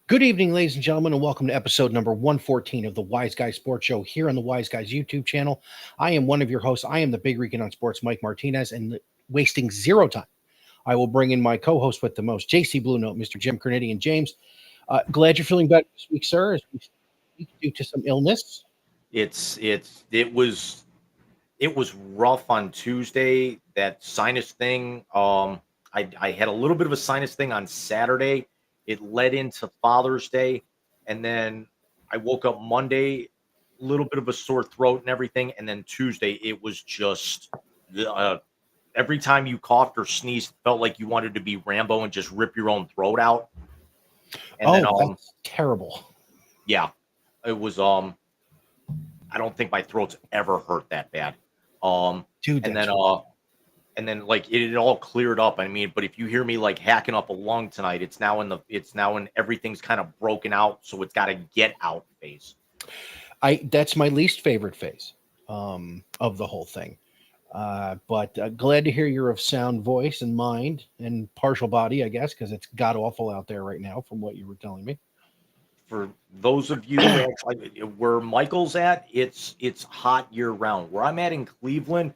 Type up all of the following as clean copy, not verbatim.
Good evening, ladies and gentlemen, and welcome to episode number 114 of the Wise Guys Sports Show here on the Wise Guys YouTube channel. I am one of your hosts. I am the Big Rican on Sports, Mike Martinez, and wasting zero time, I will bring in my co-host with the most, JC Blue Note, Mr. Jim Cornetti. And James, glad you're feeling better this week, sir, as we speak due to some illness. It was rough on Tuesday, that sinus thing. I had a little bit of a sinus thing on Saturday. It led into Father's Day, and then I woke up Monday, a little bit of a sore throat and everything, and then Tuesday it was just every time you coughed or sneezed, it felt like you wanted to be Rambo and just rip your own throat out. And that's terrible. Yeah, it was. I don't think my throat's ever hurt that bad. Dude, and then like it all cleared up. I mean, but if you hear me like hacking up a lung tonight, it's now in everything's kind of broken out, so it's got to get out phase. That's my least favorite phase of the whole thing. But glad to hear you're of sound voice and mind and partial body, I guess, because it's god awful out there right now, from what you were telling me. For those of you where Michael's at, it's hot year round. Where I'm at in Cleveland,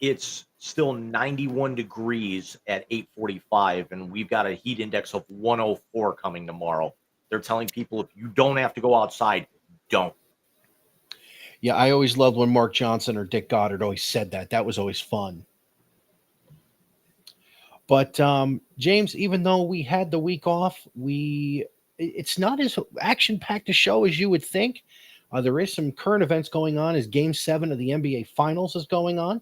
it's still 91 degrees at 8:45, and we've got a heat index of 104 coming tomorrow. They're telling people if you don't have to go outside, don't. Yeah, I always loved when Mark Johnson or Dick Goddard always said that. That was always fun. But James, even though we had the week off, it's not as action-packed a show as you would think. There is some current events going on as Game 7 of the NBA Finals is going on.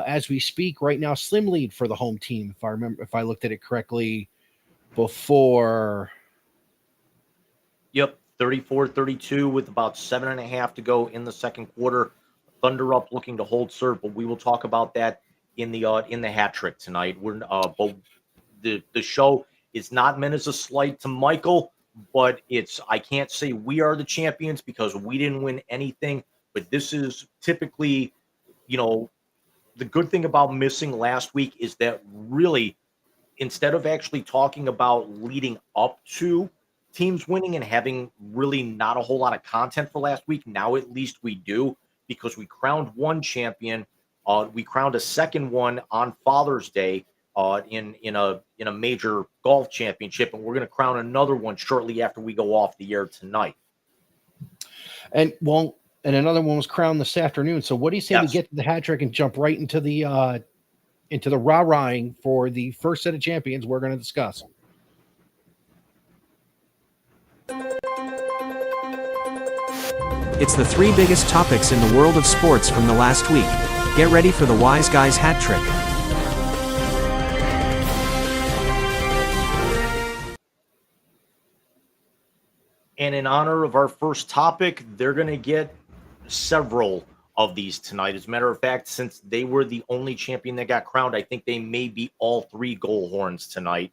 As we speak right now, slim lead for the home team, if I looked at it correctly before. Yep, 34-32 with about 7.5 to go in the second quarter. Thunder up, looking to hold serve, but we will talk about that in the hat trick tonight. But the show is not meant as a slight to Michael, but I can't say we are the champions because we didn't win anything. But this is typically, the good thing about missing last week is that really, instead of actually talking about leading up to teams winning and having really not a whole lot of content for last week, now at least we do, because we crowned one champion. We crowned a second one on Father's Day in a major golf championship, and we're going to crown another one shortly after we go off the air tonight. And another one was crowned this afternoon. So what do you say we get to the hat trick and jump right into the rah-rahing for the first set of champions we're going to discuss? It's the three biggest topics in the world of sports from the last week. Get ready for the Wise Guys hat trick. And in honor of our first topic, they're going to get several of these tonight. As a matter of fact, since they were the only champion that got crowned, I think they may be all 3 goal horns tonight.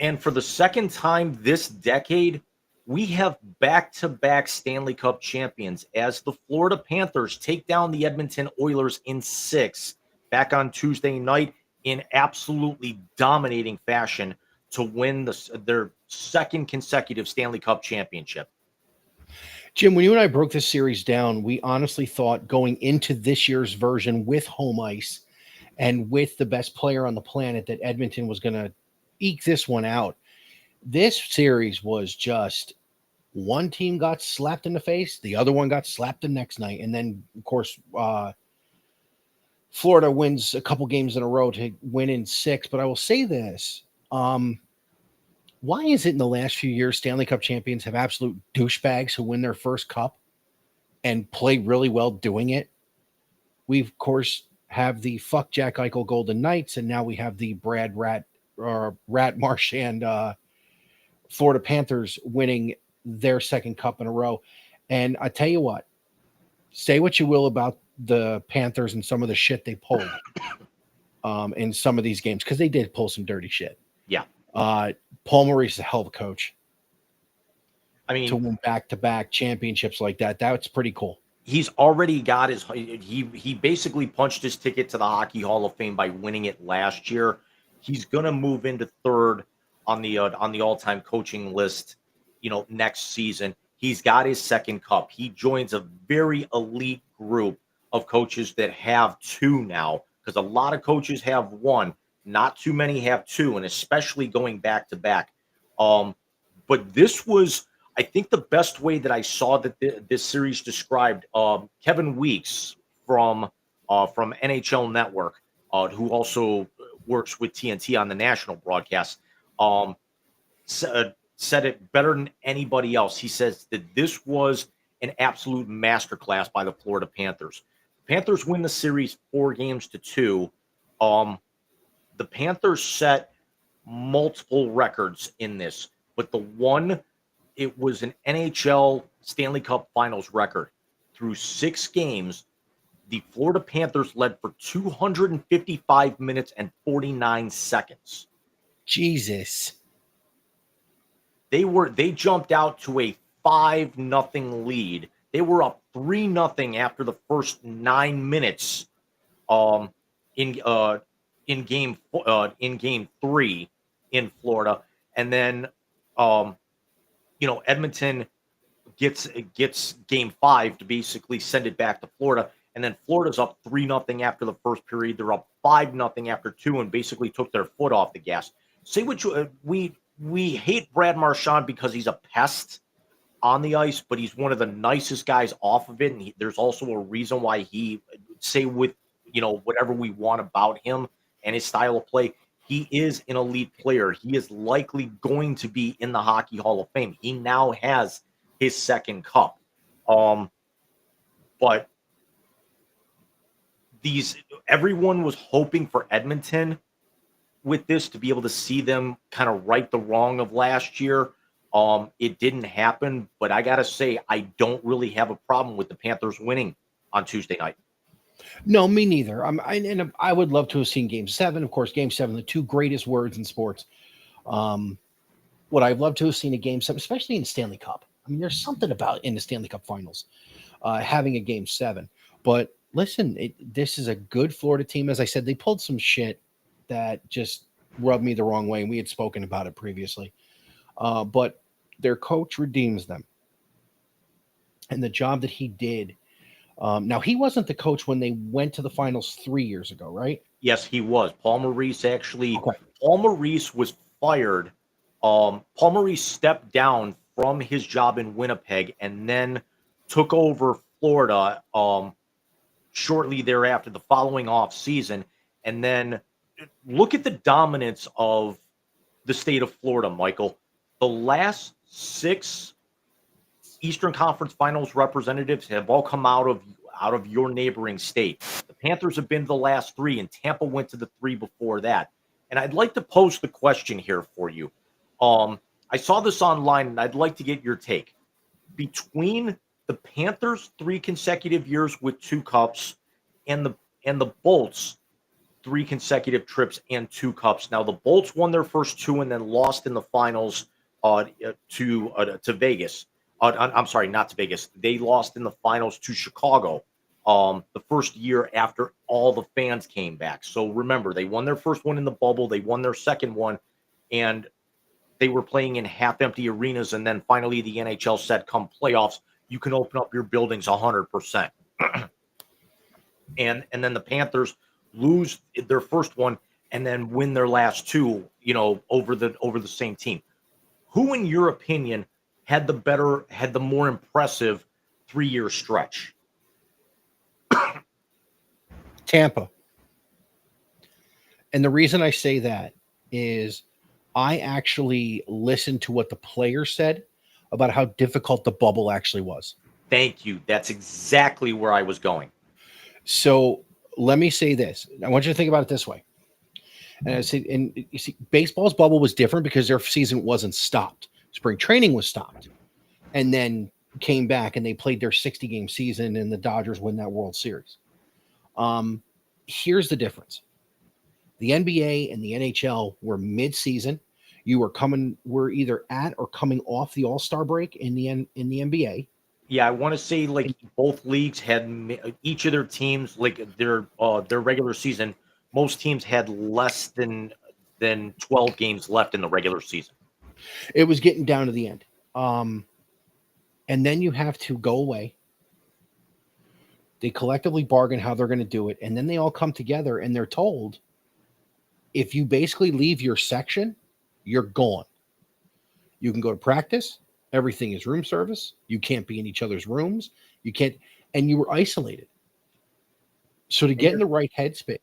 And for the second time this decade, we have back-to-back Stanley Cup champions as the Florida Panthers take down the Edmonton Oilers in 6 back on Tuesday night in absolutely dominating fashion to win their second consecutive Stanley Cup championship. Jim, when you and I broke this series down, we honestly thought going into this year's version with home ice and with the best player on the planet that Edmonton was going to eke this one out. This series was just one team got slapped in the face, the other one got slapped the next night, and then, of course, Florida wins a couple games in a row to win in 6. But I will say this. Why is it in the last few years Stanley Cup champions have absolute douchebags who win their first cup and play really well doing it? We, of course, have the fuck Jack Eichel Golden Knights, and now we have the Rat Marchand Florida Panthers winning their second cup in a row. And I tell you what, say what you will about the Panthers and some of the shit they pulled in some of these games, because they did pull some dirty shit. Yeah. Paul Maurice is a hell of a coach. I mean, to win back-to-back championships like that, that's pretty cool. He's already got he basically punched his ticket to the Hockey Hall of Fame by winning it last year. He's going to move into 3rd on the all-time coaching list, next season. He's got his second cup. He joins a very elite group of coaches that have 2 now, because a lot of coaches have 1. Not too many have 2, and especially going back to back. But this was, I think, the best way that I saw that this series described. Kevin Weeks from NHL Network, who also works with TNT on the national broadcast, said it better than anybody else. He says that this was an absolute masterclass by the Florida Panthers. Panthers win the series 4-2. The Panthers set multiple records in this, but it was an NHL Stanley Cup Finals record. Through 6 games, the Florida Panthers led for 255 minutes and 49 seconds. Jesus. They jumped out to a 5-0 lead. They were up 3-0 after the first 9 minutes in game 3 in Florida, and then Edmonton gets game 5 to basically send it back to Florida, and then Florida's up 3-0 after the first period. They're up 5-0 after 2, and basically took their foot off the gas. Say what we hate Brad Marchand because he's a pest on the ice, but he's one of the nicest guys off of it, and there's also a reason why he whatever we want about him and his style of play, he is an elite player. He is likely going to be in the Hockey Hall of Fame. He now has his second cup. But everyone was hoping for Edmonton with this to be able to see them kind of right the wrong of last year. It didn't happen, but I got to say, I don't really have a problem with the Panthers winning on Tuesday night. No, me neither. I would love to have seen Game 7. Of course, Game 7, the 2 greatest words in sports. What I'd love to have seen a Game 7, especially in Stanley Cup. I mean, there's something about in the Stanley Cup Finals having a Game 7. But listen, this is a good Florida team. As I said, they pulled some shit that just rubbed me the wrong way, and we had spoken about it previously. But their coach redeems them. And the job that he did. Now, he wasn't the coach when they went to the finals 3 years ago, right? Yes, he was. Paul Maurice Paul Maurice was fired. Paul Maurice stepped down from his job in Winnipeg and then took over Florida shortly thereafter, the following off season. And then look at the dominance of the state of Florida, Michael. The last 6 Eastern Conference Finals representatives have all come out of your neighboring state. The Panthers have been to the last 3, and Tampa went to the 3 before that. And I'd like to pose the question here for you. I saw this online, and I'd like to get your take. Between the Panthers' 3 consecutive years with 2 cups and the Bolts' 3 consecutive trips and 2 cups. Now, the Bolts won their first 2 and then lost in the finals to Vegas. I'm sorry, not to Vegas. They lost in the finals to Chicago the first year after all the fans came back. So remember, they won their first one in the bubble. They won their second one, and they were playing in half-empty arenas. And then finally, the NHL said, come playoffs, you can open up your buildings 100%. and then the Panthers lose their first one and then win their last 2, over the same team. Who, in your opinion, had the more impressive 3-year stretch? Tampa. And the reason I say that is I actually listened to what the players said about how difficult the bubble actually was. Thank you. That's exactly where I was going. So let me say this. I want you to think about it this way. And I say, and you see, baseball's bubble was different because their season wasn't stopped. Spring training was stopped, and then came back and they played their 60-game season, and the Dodgers win that World Series. Here's the difference: the NBA and the NHL were mid-season. You were either at or coming off the All-Star break in the NBA. Yeah, I want to say like both leagues had each of their teams, like their regular season. Most teams had less than 12 games left in the regular season. It was getting down to the end. And then you have to go away. They collectively bargain how they're going to do it. And then they all come together and they're told, if you basically leave your section, you're gone. You can go to practice. Everything is room service. You can't be in each other's rooms. You can't, and you were isolated. So to get in the right headspace.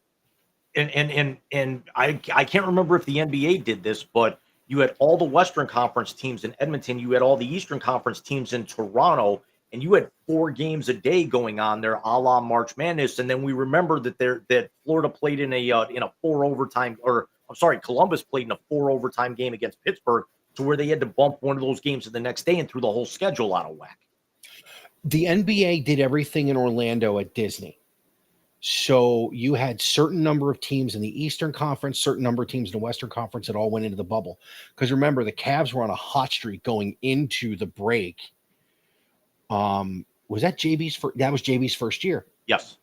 And I can't remember if the NBA did this, but you had all the Western Conference teams in Edmonton, you had all the Eastern Conference teams in Toronto, and you had 4 games a day going on there, a la March Madness. And then we remember that Florida played in a 4 overtime, or I'm sorry, Columbus played in a 4 overtime game against Pittsburgh, to where they had to bump one of those games to the next day and threw the whole schedule out of whack. The NBA did everything in Orlando at Disney. So you had certain number of teams in the Eastern Conference, certain number of teams in the Western Conference that all went into the bubble. Because remember, the Cavs were on a hot streak going into the break. Was that that was JB's first year? Yes.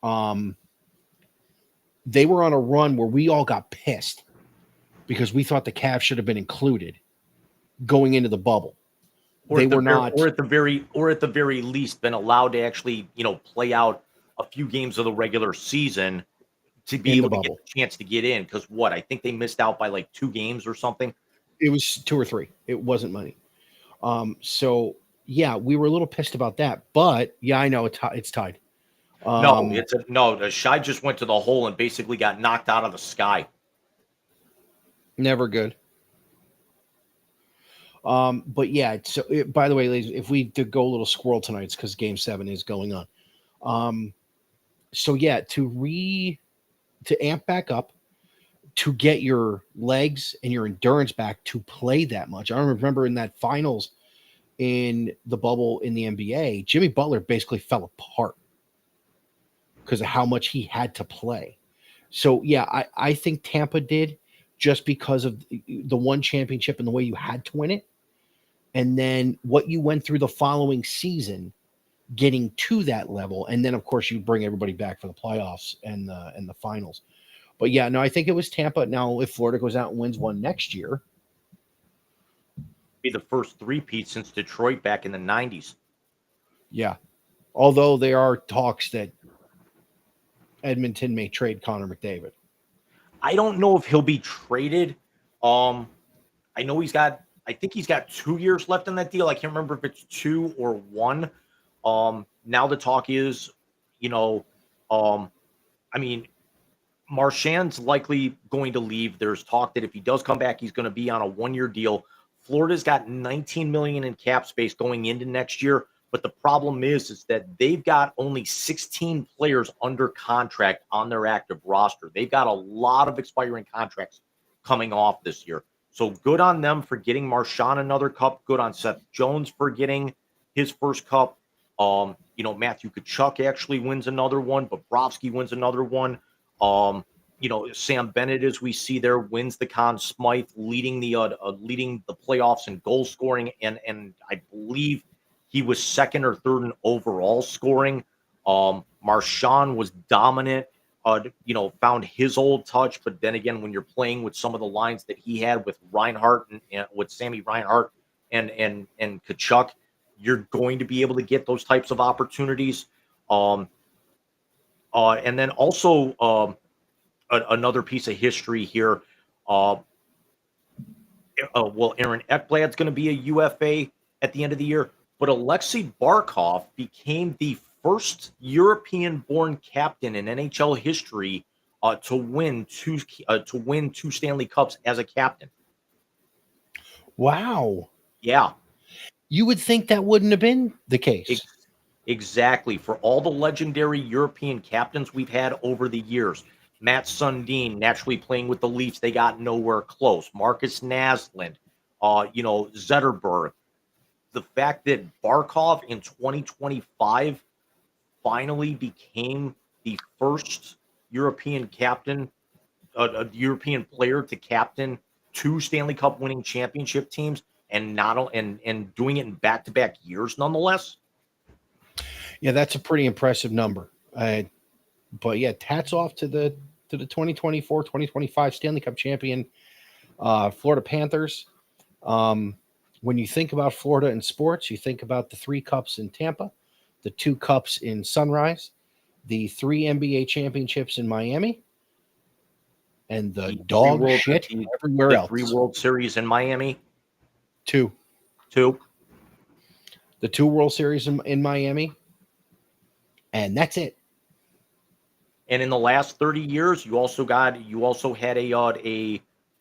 They were on a run where we all got pissed because we thought the Cavs should have been included going into the bubble. Or at the very least been allowed to actually, play out a few games of the regular season to be able to get a chance to get in. Because I think they missed out by like 2 games or something. It was 2 or 3. It wasn't money. So yeah, we were a little pissed about that. But yeah, I know it's tied. The Shy just went to the hole and basically got knocked out of the sky. Never good. But yeah, so by the way, ladies, if we did go a little squirrel tonight, it's because Game 7 is going on. So yeah, to amp back up, to get your legs and your endurance back to play that much. I remember in that finals in the bubble in the NBA, Jimmy Butler basically fell apart because of how much he had to play. So yeah, I think Tampa did, just because of the one championship and the way you had to win it. And then what you went through the following season, getting to that level. And then of course you bring everybody back for the playoffs and the finals. But yeah, no, I think it was Tampa. Now, if Florida goes out and wins one next year, be the first 3-peat since Detroit back in the 90s. Yeah. Although there are talks that Edmonton may trade Connor McDavid. I don't know if he'll be traded. I know I think he's got 2 years left on that deal. I can't remember if it's 2 or 1. Now the talk is, Marchand's likely going to leave. There's talk that if he does come back, he's going to be on a 1-year deal. Florida's got $19 million in cap space going into next year. But the problem is that they've got only 16 players under contract on their active roster. They've got a lot of expiring contracts coming off this year. So good on them for getting Marshawn another cup. Good on Seth Jones for getting his first cup. Matthew Tkachuk actually wins another one. Bobrovsky wins another one. Sam Bennett, as we see there, wins the Conn Smythe, leading the playoffs in goal scoring, and I believe he was second or third in overall scoring. Marshawn was dominant. Found his old touch, but then again, when you're playing with some of the lines that he had with Reinhart and with Sammy Reinhart and Tkachuk, you're going to be able to get those types of opportunities. And then also another piece of history here. Aaron Ekblad's going to be a UFA at the end of the year, but Alexei Barkov became the first European-born captain in NHL history to win two Stanley Cups as a captain. Wow. Yeah, You would think that wouldn't have been the case. exactly. For all the legendary European captains we've had over the years, Matt Sundin naturally playing with the Leafs, they got nowhere close. Marcus Naslund, Zetterberg. The fact that Barkov in 2025 finally became the first European captain, a European player to captain two Stanley Cup winning championship teams, and doing it in back-to-back years, nonetheless. Yeah, that's a pretty impressive number. But yeah, hats off to the 2024-2025 Stanley Cup champion Florida Panthers. When you think about Florida in sports, you think about the 3 cups in Tampa, the 2 cups in Sunrise, the 3 NBA championships in Miami, and the dog shit everywhere else. 3 World Series in Miami. 2. 2. The 2 World Series in Miami, and that's it. And in the last 30 years, you also had a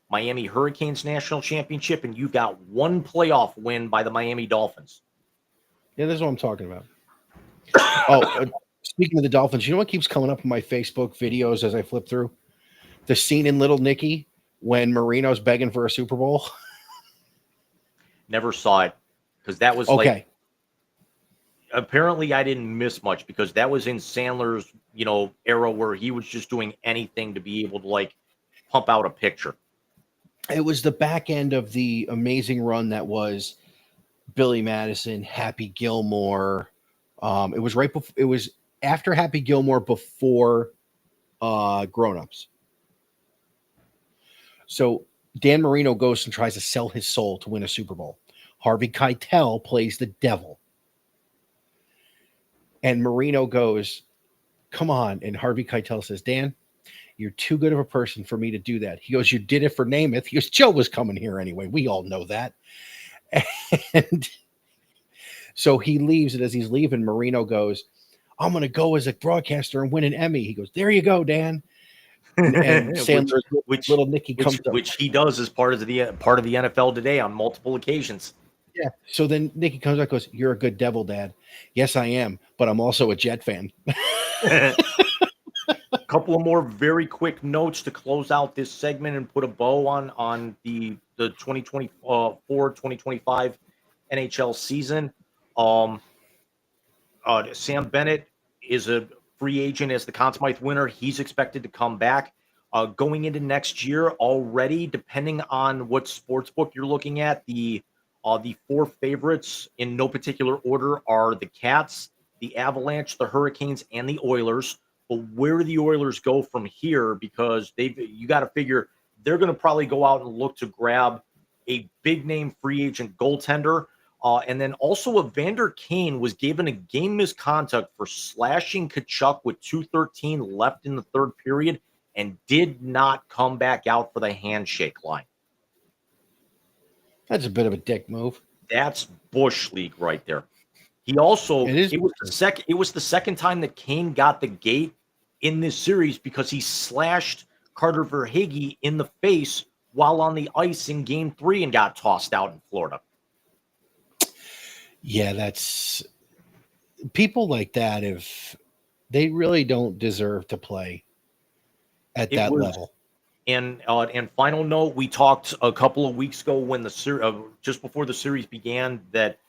Miami Hurricanes national championship, and you got 1 playoff win by the Miami Dolphins. Yeah, that's what I'm talking about. Speaking of the Dolphins, you know what keeps coming up in my Facebook videos as I flip through? The scene in Little Nicky when Marino's begging for a Super Bowl. Never saw it because that was okay. Apparently I didn't miss much because that was in Sandler's, era where he was just doing anything to be able to pump out a picture. It was the back end of the amazing run that was Billy Madison, Happy Gilmore. It was right before. It was after Happy Gilmore, before Grown Ups. So Dan Marino goes and tries to sell his soul to win a Super Bowl. Harvey Keitel plays the devil. And Marino goes, come on. And Harvey Keitel says, Dan, you're too good of a person for me to do that. He goes, you did it for Namath. He goes, Joe was coming here anyway. We all know that. And so he leaves, and as he's leaving, Marino goes, I'm going to go as a broadcaster and win an Emmy. He goes, there you go, Dan. And Sandler's Little Nicky comes up. Which he does as part of the NFL Today on multiple occasions. Yeah. So then Nicky comes out and goes, you're a good devil, Dad. Yes, I am, but I'm also a Jet fan. A couple of more very quick notes to close out this segment and put a bow on the 2024-2025 NHL season. Sam Bennett is a free agent as the Conn Smythe winner. He's expected to come back. Going into next year already, depending on what sportsbook you're looking at, the 4 favorites in no particular order are the Cats, the Avalanche, the Hurricanes, and the Oilers. But where the Oilers go from here, because you got to figure they're going to probably go out and look to grab a big name free agent goaltender. And then also Evander Kane was given a game misconduct for slashing Tkachuk with 2:13 left in the third period and did not come back out for the handshake line. That's a bit of a dick move. That's Bush League right there. He also it was the second time that Kane got the gate in this series because he slashed Carter Verhaeghe in the face while on the ice in Game 3 and got tossed out in Florida. Yeah, that's people like that. If they really don't deserve to play at that level, And final note, we talked a couple of weeks ago when just before the series began that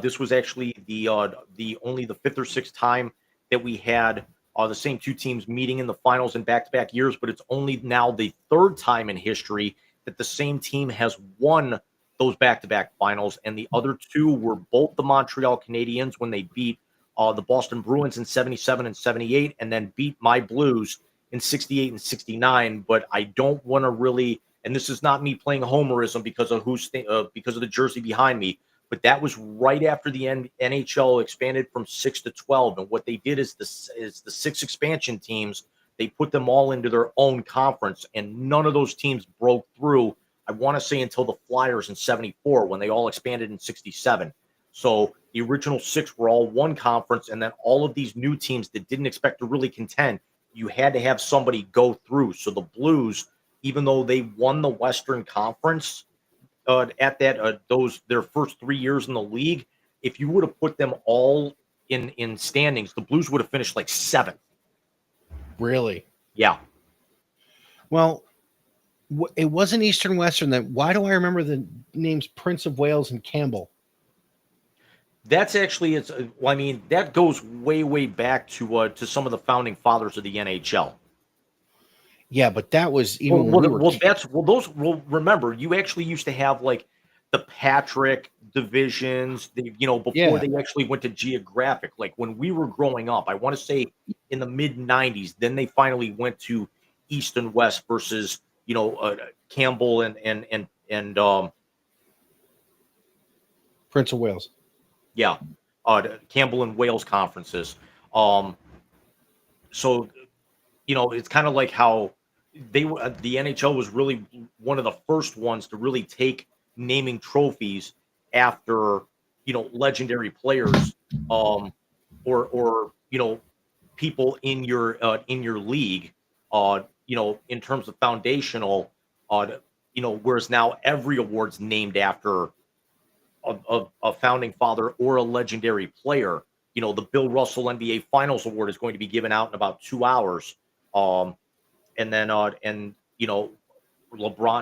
this was actually the only the fifth or sixth time that we had the same two teams meeting in the finals in back-to-back years, but it's only now the third time in history that the same team has won those back-to-back finals, and the other two were both the Montreal Canadiens when they beat the Boston Bruins in 77 and 78, and then beat my Blues in 68 and 69. But I don't want to really, and this is not me playing homerism because of because of the jersey behind me, but that was right after the NHL expanded from 6 to 12. And what they did is the six expansion teams, they put them all into their own conference, and none of those teams broke through, I want to say, until the Flyers in 74 when they all expanded in 67. So the original six were all one conference, and then all of these new teams that didn't expect to really contend, you had to have somebody go through. So the Blues, even though they won the Western Conference at their first 3 years in the league, if you would have put them all in standings, the Blues would have finished like seventh. Really? Yeah. Well, it wasn't Eastern Western. Then why do I remember the names Prince of Wales and Campbell? That's actually I mean, that goes way back to some of the founding fathers of the NHL. Yeah, but that was even when we were. Remember, you actually used to have like the Patrick divisions, before they actually went to geographic. Like when we were growing up, I want to say in the mid '90s, then they finally went to East and West versus Campbell and Prince of Wales. Yeah, Campbell and Wales conferences. So it's kind of like how the NHL was really one of the first ones to really take naming trophies after legendary players, or people in your league, in terms of foundational, whereas now every award's named after a founding father or a legendary player. The Bill Russell NBA Finals Award is going to be given out in about 2 hours. And then LeBron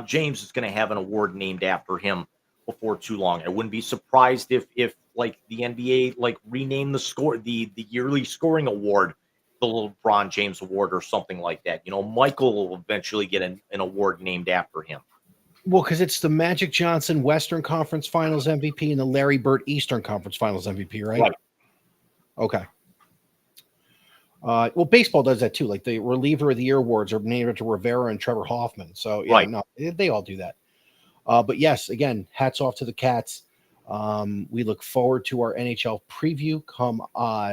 James is going to have an award named after him before too long. I wouldn't be surprised if like the NBA like renamed the yearly scoring award the LeBron James Award or something like that. Michael will eventually get an award named after him. Well, because it's the Magic Johnson Western Conference Finals MVP and the Larry Bird Eastern Conference Finals MVP, right? Right. Okay. Well, baseball does that too. Like the reliever of the year awards are named after Rivera and Trevor Hoffman. So yeah, Right. no, they all do that. But yes, again, hats off to the Cats. We look forward to our NHL preview come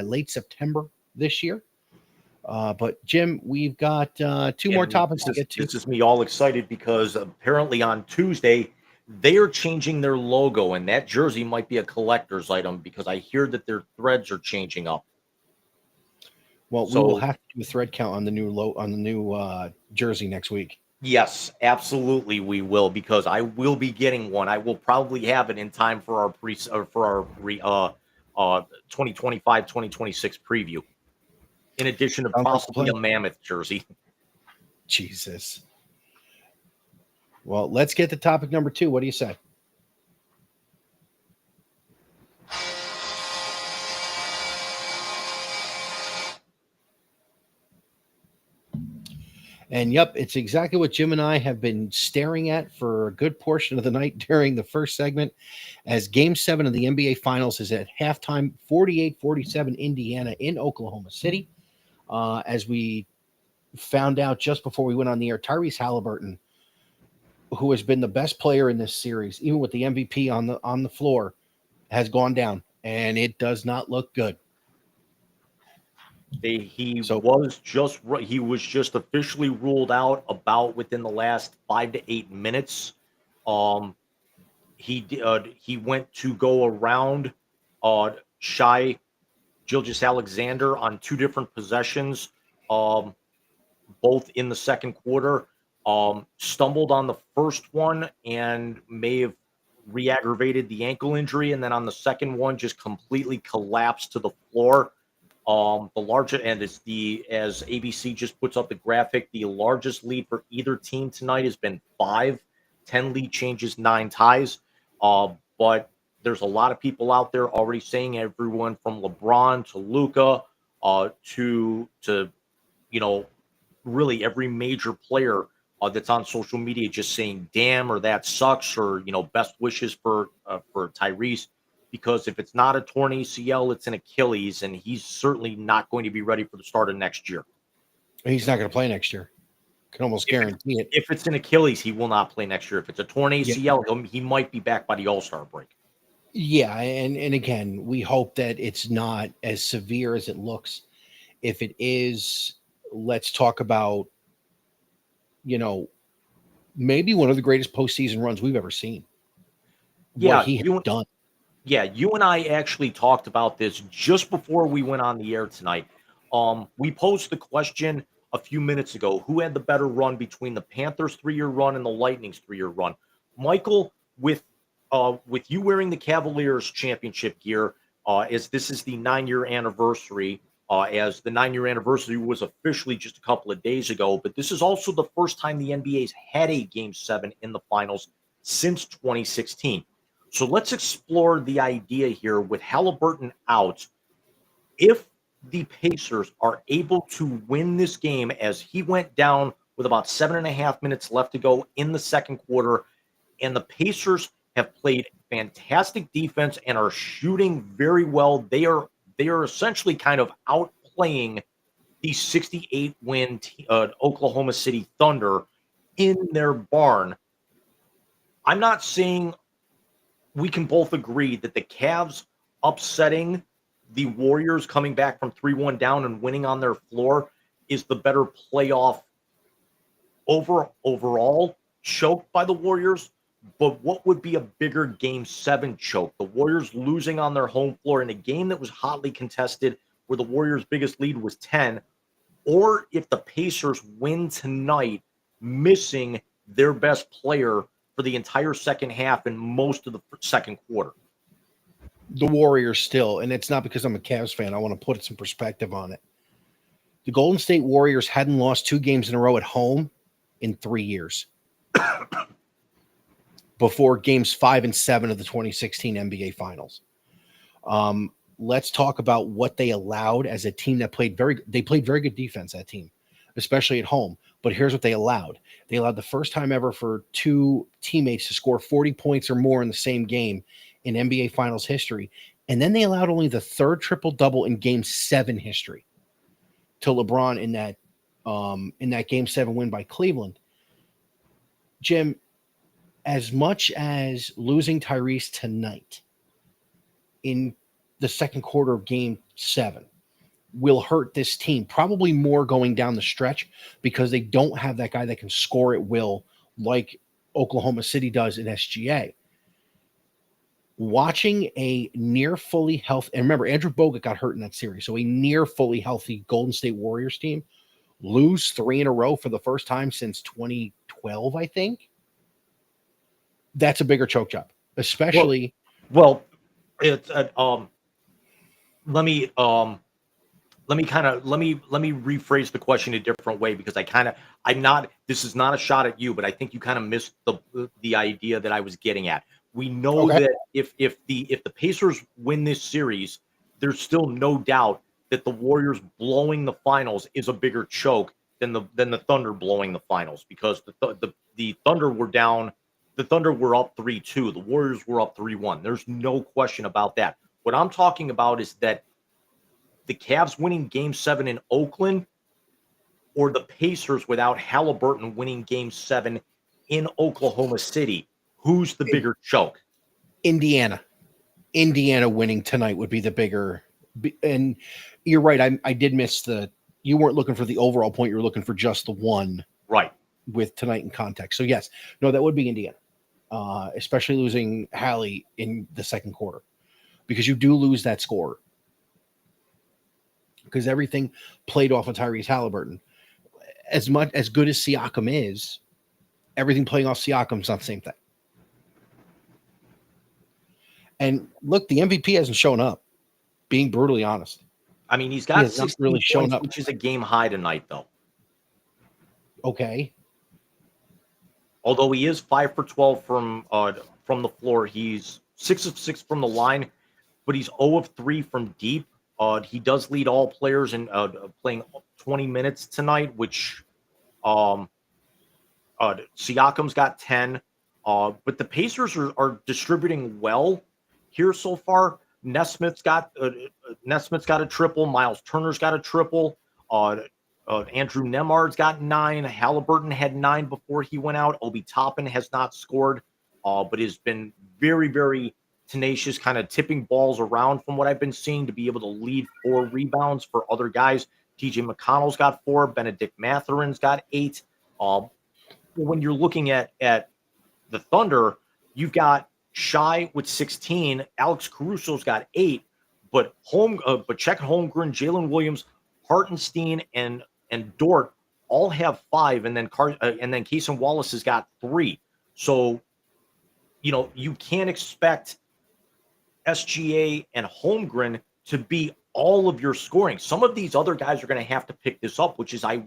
late September this year. But Jim, we've got two more topics to get to. This is me all excited because apparently on Tuesday they are changing their logo, and that jersey might be a collector's item because I hear that their threads are changing up. Well, we will have to do a thread count on the new jersey next week. Yes, absolutely, we will, because I will be getting one. I will probably have it in time for our 2025-2026 preview. In addition to possibly a Mammoth jersey. Jesus. Well, let's get to topic number 2. What do you say? And yep, it's exactly what Jim and I have been staring at for a good portion of the night during the first segment, as Game 7 of the NBA Finals is at halftime, 48-47 Indiana in Oklahoma City. As we found out just before we went on the air, Tyrese Halliburton, who has been the best player in this series, even with the MVP on the floor, has gone down, and it does not look good. He was just officially ruled out about within the last 5 to 8 minutes. He went to go around Shai Gilgeous-Alexander on 2 different possessions, both in the second quarter. Stumbled on the first one and may have re-aggravated the ankle injury, and then on the second one just completely collapsed to the floor. The largest, and it's as ABC just puts up the graphic, the largest lead for either team tonight has been 5, 10 lead changes, 9 ties. But there's a lot of people out there already saying, everyone from LeBron to Luca, to really every major player that's on social media just saying damn, or that sucks, or best wishes for Tyrese, because if it's not a torn ACL, it's an Achilles, and he's certainly not going to be ready for the start of next year. He's not going to play next year. Can almost guarantee it. If it's an Achilles, he will not play next year. If it's a torn ACL, he might be back by the All-Star break. Yeah, and again, we hope that it's not as severe as it looks. If it is, let's talk about, maybe one of the greatest postseason runs we've ever seen. Yeah, what he has done. Yeah, you and I actually talked about this just before we went on the air tonight. We posed the question a few minutes ago: who had the better run between the Panthers' 3-year run and the Lightning's 3-year run? Michael, with you wearing the Cavaliers championship gear, as this is the 9-year anniversary, as the 9-year anniversary was officially just a couple of days ago, but this is also the first time the NBA's had a Game 7 in the finals since 2016. So let's explore the idea here with Halliburton out. If the Pacers are able to win this game, as he went down with about 7.5 minutes left to go in the second quarter, and the Pacers have played fantastic defense and are shooting very well, they are essentially kind of outplaying the 68-win Oklahoma City Thunder in their barn. I'm not saying we can both agree that the Cavs upsetting the Warriors, coming back from 3-1 down and winning on their floor, is the better playoff overall choke by the Warriors. But what would be a bigger Game 7 choke? The Warriors losing on their home floor in a game that was hotly contested, where the Warriors' biggest lead was 10, or if the Pacers win tonight, missing their best player for the entire second half and most of the second quarter. The Warriors still, and it's not because I'm a Cavs fan. I want to put some perspective on it. The Golden State Warriors hadn't lost 2 games in a row at home in 3 years. Before games 5 and 7 of the 2016 NBA Finals. Let's talk about what they allowed as a team that played very good defense, that team, especially at home. But here's what they allowed. They allowed the first time ever for 2 teammates to score 40 points or more in the same game in NBA Finals history. And then they allowed only the 3rd triple-double in Game 7 history to LeBron in that Game 7 win by Cleveland. Jim, as much as losing Tyrese tonight in the second quarter of Game 7 will hurt this team, probably more going down the stretch, because they don't have that guy that can score at will like Oklahoma City does in SGA. Watching a near fully healthy, and remember, Andrew Bogut got hurt in that series, so a near fully healthy Golden State Warriors team lose 3 in a row for the first time since 2012, I think. That's a bigger choke job, especially. Well, it's let me rephrase the question a different way, because this is not a shot at you, but I think you kind of missed the idea that I was getting at. We know that if the Pacers win this series, there's still no doubt that the Warriors blowing the finals is a bigger choke than the Thunder blowing the finals, because the Thunder were down. The Thunder were up 3-2. The Warriors were up 3-1. There's no question about that. What I'm talking about is that the Cavs winning Game 7 in Oakland, or the Pacers without Halliburton winning Game 7 in Oklahoma City. Who's the bigger choke? Indiana winning tonight would be the bigger. And you're right. I did miss you weren't looking for the overall point. You were looking for just the one. Right. With tonight in context. So yes, no, that would be Indiana, especially losing Hallie in the second quarter, because you do lose that score, because everything played off of Tyrese Halliburton. As good as Siakam is, everything playing off Siakam is not the same thing. And look, the MVP hasn't shown up, being brutally honest. I mean, he's He got has not 16 really shown points, up. which is a game high tonight, though. Okay. Although he is 5 for 12 from the floor, he's 6 of 6 from the line, but he's 0 of 3 from deep. He does lead all players in playing 20 minutes tonight, which um, Siakam's got 10. But the Pacers are distributing well here so far. Nesmith's got a triple. Miles Turner's got a triple. Andrew Nemard's got 9. Halliburton had 9 before he went out. Obi Toppin has not scored, but has been very, very tenacious, kind of tipping balls around from what I've been seeing to be able to lead 4 rebounds for other guys. TJ McConnell's got 4. Benedict Matherin's got 8. When you're looking at the Thunder, you've got Shai with 16. Alex Caruso's got 8, but Chet Holmgren, Jalen Williams, Hartenstein, and Dort all have 5, and then Cason Wallace has got 3. So you can't expect SGA and Holmgren to be all of your scoring. Some of these other guys are going to have to pick this up, which is I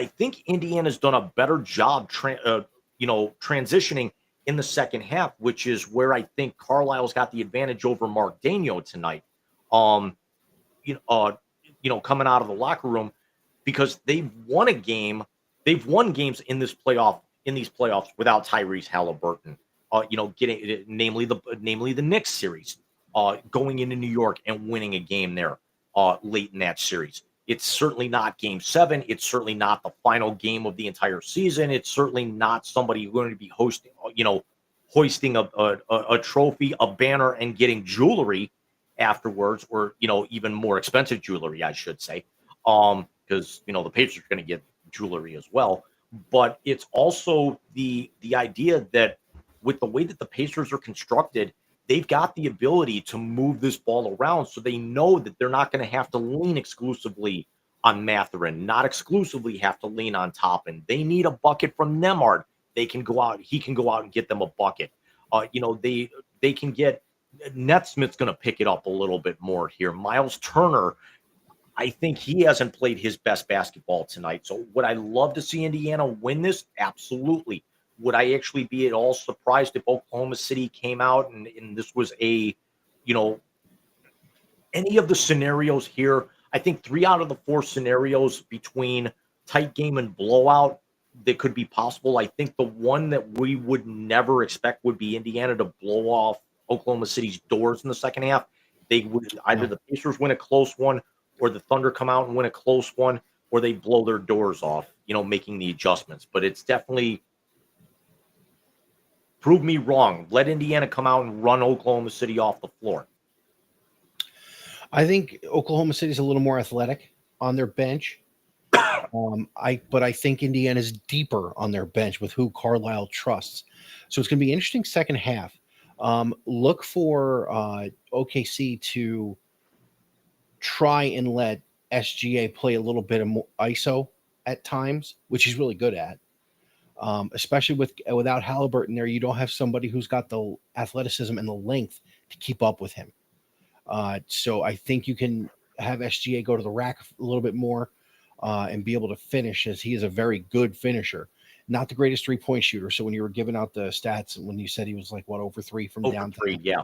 think Indiana's done a better job transitioning in the second half, which is where I think Carlisle's got the advantage over Mark Daigneault tonight. Coming out of the locker room, because they've won games in these playoffs without Tyrese Halliburton. Namely the Knicks series, going into New York and winning a game there late in that series. It's certainly not game 7. It's certainly not the final game of the entire season. It's certainly not somebody who's going to be hoisting a trophy, a banner, and getting jewelry afterwards, or even more expensive jewelry, I should say, because the Patriots are going to get jewelry as well. But it's also the idea that with the way that the Pacers are constructed, they've got the ability to move this ball around, so they know that they're not going to have to lean exclusively on Matherin, not exclusively have to lean on Toppin. They need a bucket from Nemard. He can go out and get them a bucket. They can get Netsmith's going to pick it up a little bit more here. Miles Turner, I think he hasn't played his best basketball tonight. So would I love to see Indiana win this? Absolutely. Would I actually be at all surprised if Oklahoma City came out and this was any of the scenarios here? I think 3 out of the 4 scenarios between tight game and blowout that could be possible. I think the one that we would never expect would be Indiana to blow off Oklahoma City's doors in the second half. They would either the Pacers win a close one, or the Thunder come out and win a close one, or they blow their doors off, making the adjustments. But it's definitely, prove me wrong. Let Indiana come out and run Oklahoma City off the floor. I think Oklahoma City's a little more athletic on their bench. But I think Indiana's deeper on their bench with who Carlisle trusts. So it's going to be an interesting second half. Look for OKC to try and let SGA play a little bit of more ISO at times, which he's really good at. Especially without Halliburton there, you don't have somebody who's got the athleticism and the length to keep up with him. So I think you can have SGA go to the rack a little bit more and be able to finish, as he is a very good finisher. Not the greatest 3-point shooter. So when you were giving out the stats, when you said he was like over 3 from downtown, 3, yeah.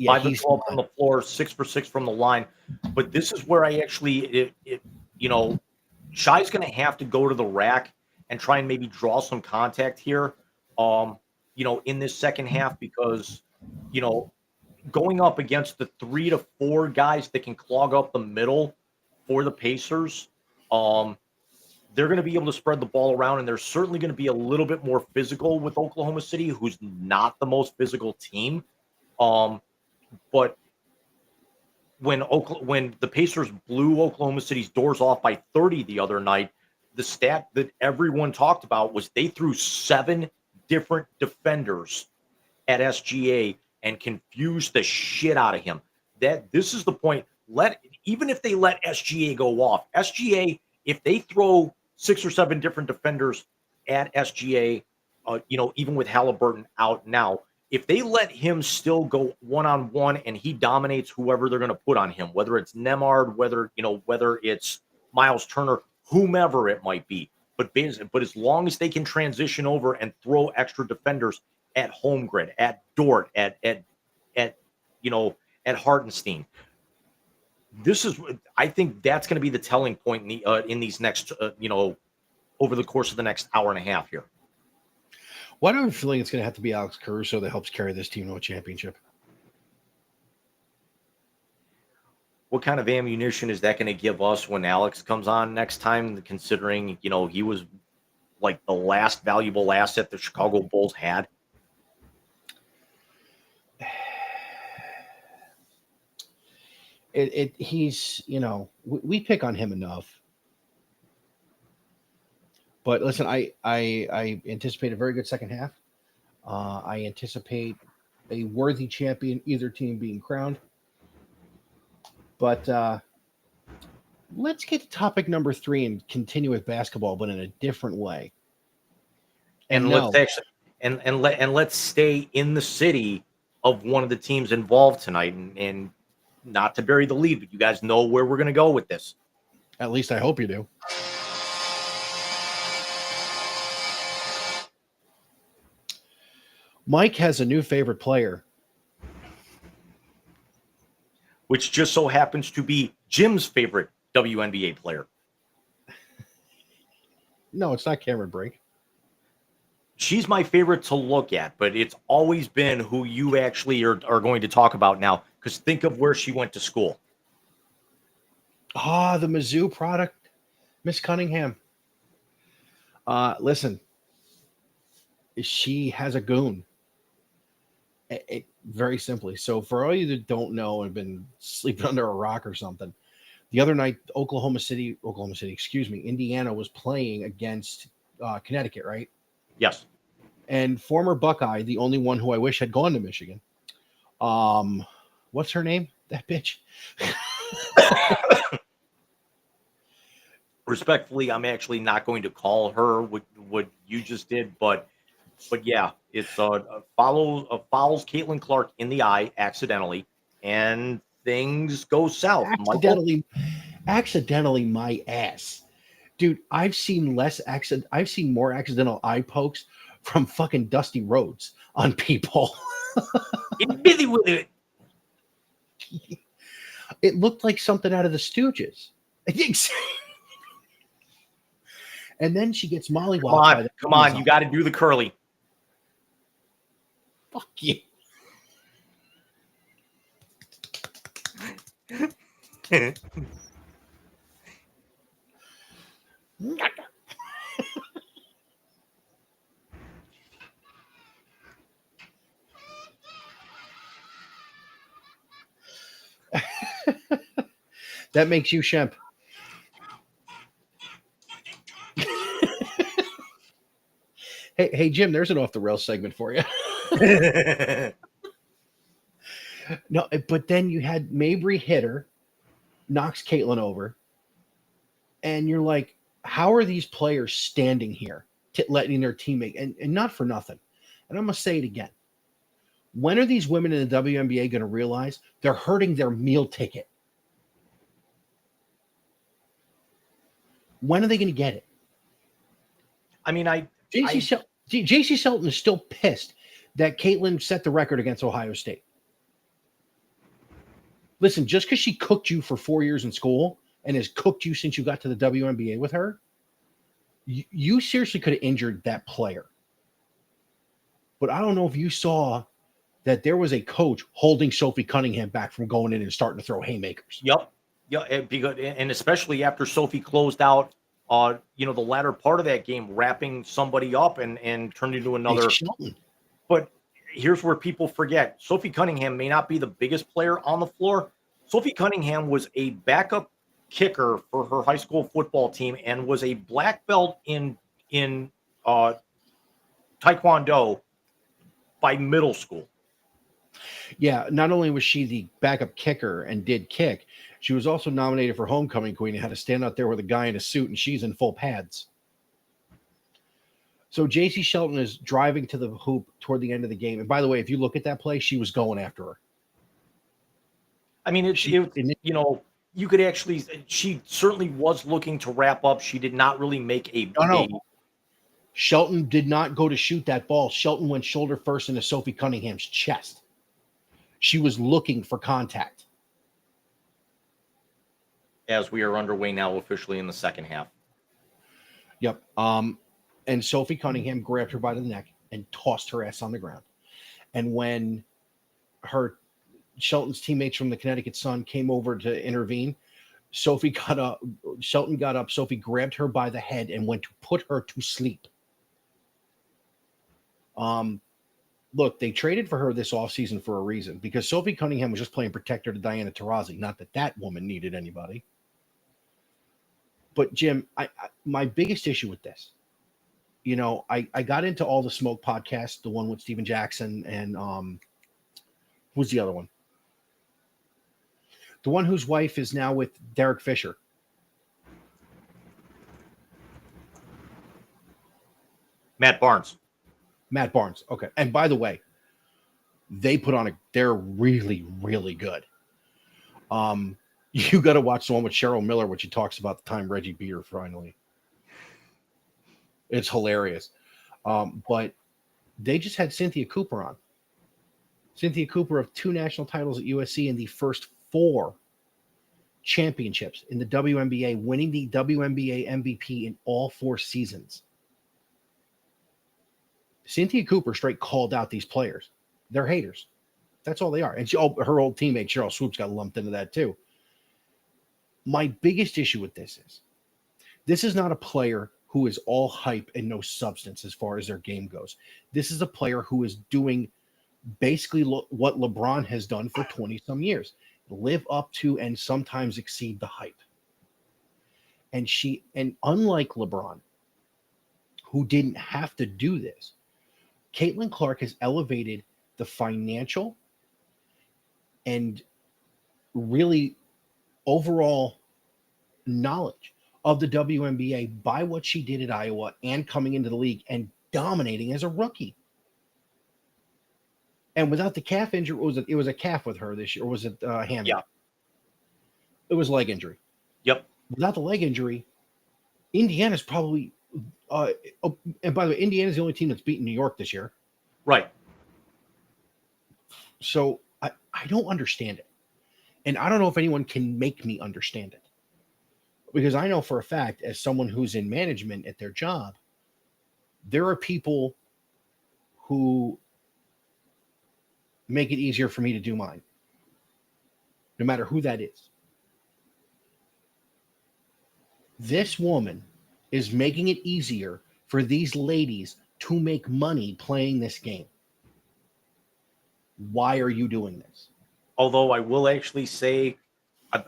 5 he's of 12 from the floor, 6 for 6 from the line. But this is where I actually, Shai's going to have to go to the rack and try and maybe draw some contact here, in this second half, because, going up against the 3 to 4 guys that can clog up the middle for the Pacers, they're going to be able to spread the ball around, and they're certainly going to be a little bit more physical with Oklahoma City, who's not the most physical team. But when the Pacers blew Oklahoma City's doors off by 30 the other night, the stat that everyone talked about was they threw 7 different defenders at SGA and confused the shit out of him. This is the point. Even if they let SGA go off, SGA, if they throw 6 or 7 different defenders at SGA, even with Halliburton out now, if they let him still go one-on-one and he dominates whoever they're going to put on him, whether it's Nemard, whether it's Miles Turner, whomever it might be, but as long as they can transition over and throw extra defenders at Holmgren, at Dort, at at Hartenstein, I think that's going to be the telling point in these next over the course of the next hour and a half here. Why do I have a feeling it's going to have to be Alex Caruso that helps carry this team to a championship? What kind of ammunition is that going to give us when Alex comes on next time, considering, he was like the last valuable asset the Chicago Bulls had? He's, we pick on him enough. But listen, I anticipate a very good second half. I anticipate a worthy champion, either team being crowned. But let's get to topic number 3 and continue with basketball, but in a different way. And let's stay in the city of one of the teams involved tonight, and not to bury the lead, but you guys know where we're going to go with this. At least I hope you do. Mike has a new favorite player, which just so happens to be Jim's favorite WNBA player. No, it's not Cameron Brink. She's my favorite to look at, but it's always been who you actually are going to talk about now, because think of where she went to school. The Mizzou product, Miss Cunningham. Listen, she has a goon. Very simply. So for all you that don't know and have been sleeping under a rock or something, the other night, Indiana was playing against Connecticut, right? Yes. And former Buckeye, the only one who I wish had gone to Michigan. What's her name? That bitch. Respectfully, I'm actually not going to call her what you just did, but yeah, it's fouls Caitlin Clark in the eye accidentally, and things go south. Accidentally, my ass, dude. I've seen more accidental eye pokes from fucking Dusty Rhodes on people. It looked like something out of the Stooges. And then she gets mollywopped. Come on, you got to do the curly. Fuck you. That makes you Shemp. Hey, Jim, there's an off the rails segment for you. No, but then you had Mabry hit her, knocks Caitlin over, and you're like, how are these players standing here letting their teammate, and not for nothing, and I'm going to say it again. When are these women in the WNBA going to realize they're hurting their meal ticket? When are they going to get it? I mean, J.C. Shelton is still pissed that Caitlin set the record against Ohio State. Listen, just because she cooked you for 4 years in school and has cooked you since you got to the WNBA with her, you seriously could have injured that player. But I don't know if you saw that there was a coach holding Sophie Cunningham back from going in and starting to throw haymakers. Yep. Yeah, and especially after Sophie closed out, the latter part of that game, wrapping somebody up and turned into another. But here's where people forget: Sophie Cunningham may not be the biggest player on the floor. Sophie Cunningham was a backup kicker for her high school football team and was a black belt in Taekwondo by middle school. Yeah, not only was she the backup kicker and did kick, she was also nominated for homecoming queen and had to stand out there with a guy in a suit, and she's in full pads. So JC Shelton is driving to the hoop toward the end of the game. And by the way, if you look at that play, she was going after her. I mean, you could actually. She certainly was looking to wrap up. She did not really make a. No. Shelton did not go to shoot that ball. Shelton went shoulder first into Sophie Cunningham's chest. She was looking for contact. As we are underway now, officially in the second half. Yep. And Sophie Cunningham grabbed her by the neck and tossed her ass on the ground. And when Shelton's teammates from the Connecticut Sun came over to intervene, Shelton got up, Sophie grabbed her by the head and went to put her to sleep. Look, they traded for her this offseason for a reason, because Sophie Cunningham was just playing protector to Diana Taurasi. Not that woman needed anybody. But Jim, my biggest issue with this, I got into all the Smoke podcasts, the one with Steven Jackson and who's the other one? The one whose wife is now with Derek Fisher. Matt Barnes. Okay. And by the way, they're really, really good. You got to watch the one with Cheryl Miller, which she talks about the time Reggie beat her finally. It's hilarious. But they just had Cynthia Cooper on. Cynthia Cooper of 2 national titles at USC and the first 4 championships in the WNBA, winning the WNBA MVP in all 4 seasons. Cynthia Cooper straight called out these players. They're haters. That's all they are. And her old teammate Cheryl Swoops got lumped into that too. My biggest issue with this is not a player who is all hype and no substance as far as their game goes. This is a player who is doing basically what LeBron has done for 20-some years. Live up to and sometimes exceed the hype. And unlike LeBron, who didn't have to do this, Caitlin Clark has elevated the financial and really overall knowledge of the WNBA by what she did at Iowa and coming into the league and dominating as a rookie. And without the calf injury, it was a calf with her this year, or was it hamstring? Yeah. It was leg injury. Yep. Without the leg injury, Indiana's probably and by the way, Indiana's the only team that's beaten New York this year. Right. So I don't understand it. And I don't know if anyone can make me understand it. Because I know for a fact, as someone who's in management at their job, there are people who make it easier for me to do mine, no matter who that is. This woman is making it easier for these ladies to make money playing this game. Why are you doing this? Although I will actually say,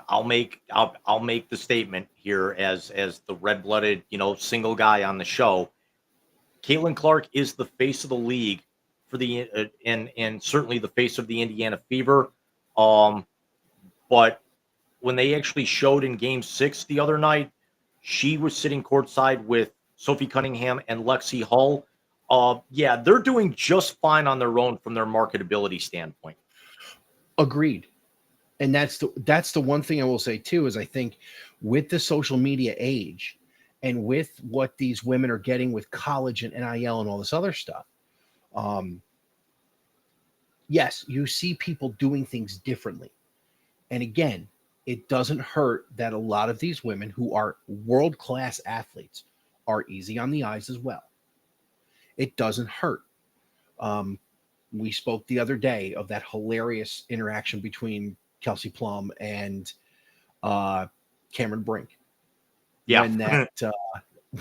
I'll make the statement here as the red-blooded, single guy on the show. Caitlin Clark is the face of the league for the and certainly the face of the Indiana Fever. But when they actually showed in Game 6 the other night, she was sitting courtside with Sophie Cunningham and Lexi Hull. Yeah, they're doing just fine on their own from their marketability standpoint. Agreed. And that's the one thing I will say too, is I think with the social media age and with what these women are getting with college and NIL and all this other stuff, yes, you see people doing things differently. And again, it doesn't hurt that a lot of these women who are world-class athletes are easy on the eyes as well. It doesn't hurt. We spoke the other day of that hilarious interaction between Kelsey Plum and Cameron Brink. Yeah.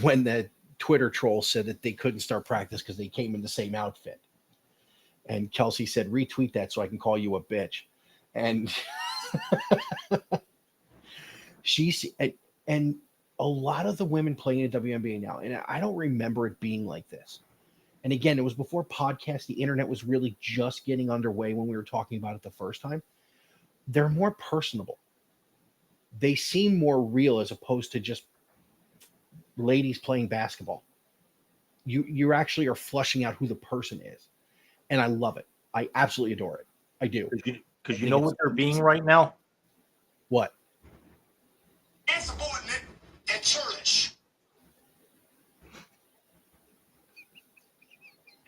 When the Twitter troll said that they couldn't start practice because they came in the same outfit. And Kelsey said, retweet that so I can call you a bitch. And and a lot of the women playing in the WNBA now, and I don't remember it being like this. And again, it was before podcasts. The internet was really just getting underway when we were talking about it the first time. They're more personable. They seem more real as opposed to just ladies playing basketball. you actually are flushing out who the person is, and I love it. I absolutely adore it. I do. Because you know what they're being right now? What? Insubordinate and churlish.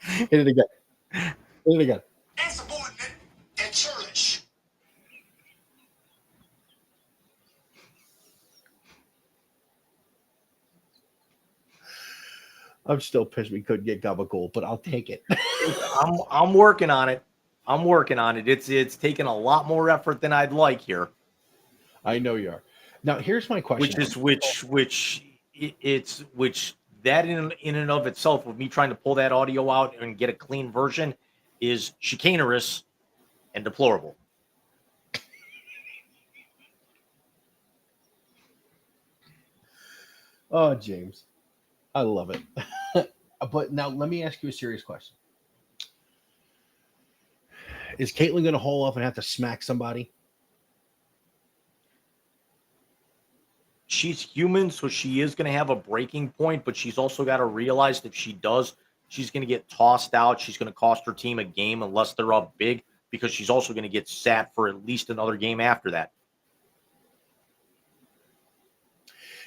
Hit it again. Hit it again. Insubordinate and churlish. I'm still pissed we couldn't get Gabagool, but I'll take it. I'm working on it. I'm working on it. It's taken a lot more effort than I'd like here. I know you are. Now, here's my question. Which that in and of itself, with me trying to pull that audio out and get a clean version, is chicanerous and deplorable. Oh, James, I love it. But now let me ask you a serious question. Is Caitlyn going to hole up and have to smack somebody? She's human, so she is going to have a breaking point, but she's also got to realize that if she does, she's going to get tossed out. She's going to cost her team a game unless they're up big, because she's also going to get sat for at least another game after that.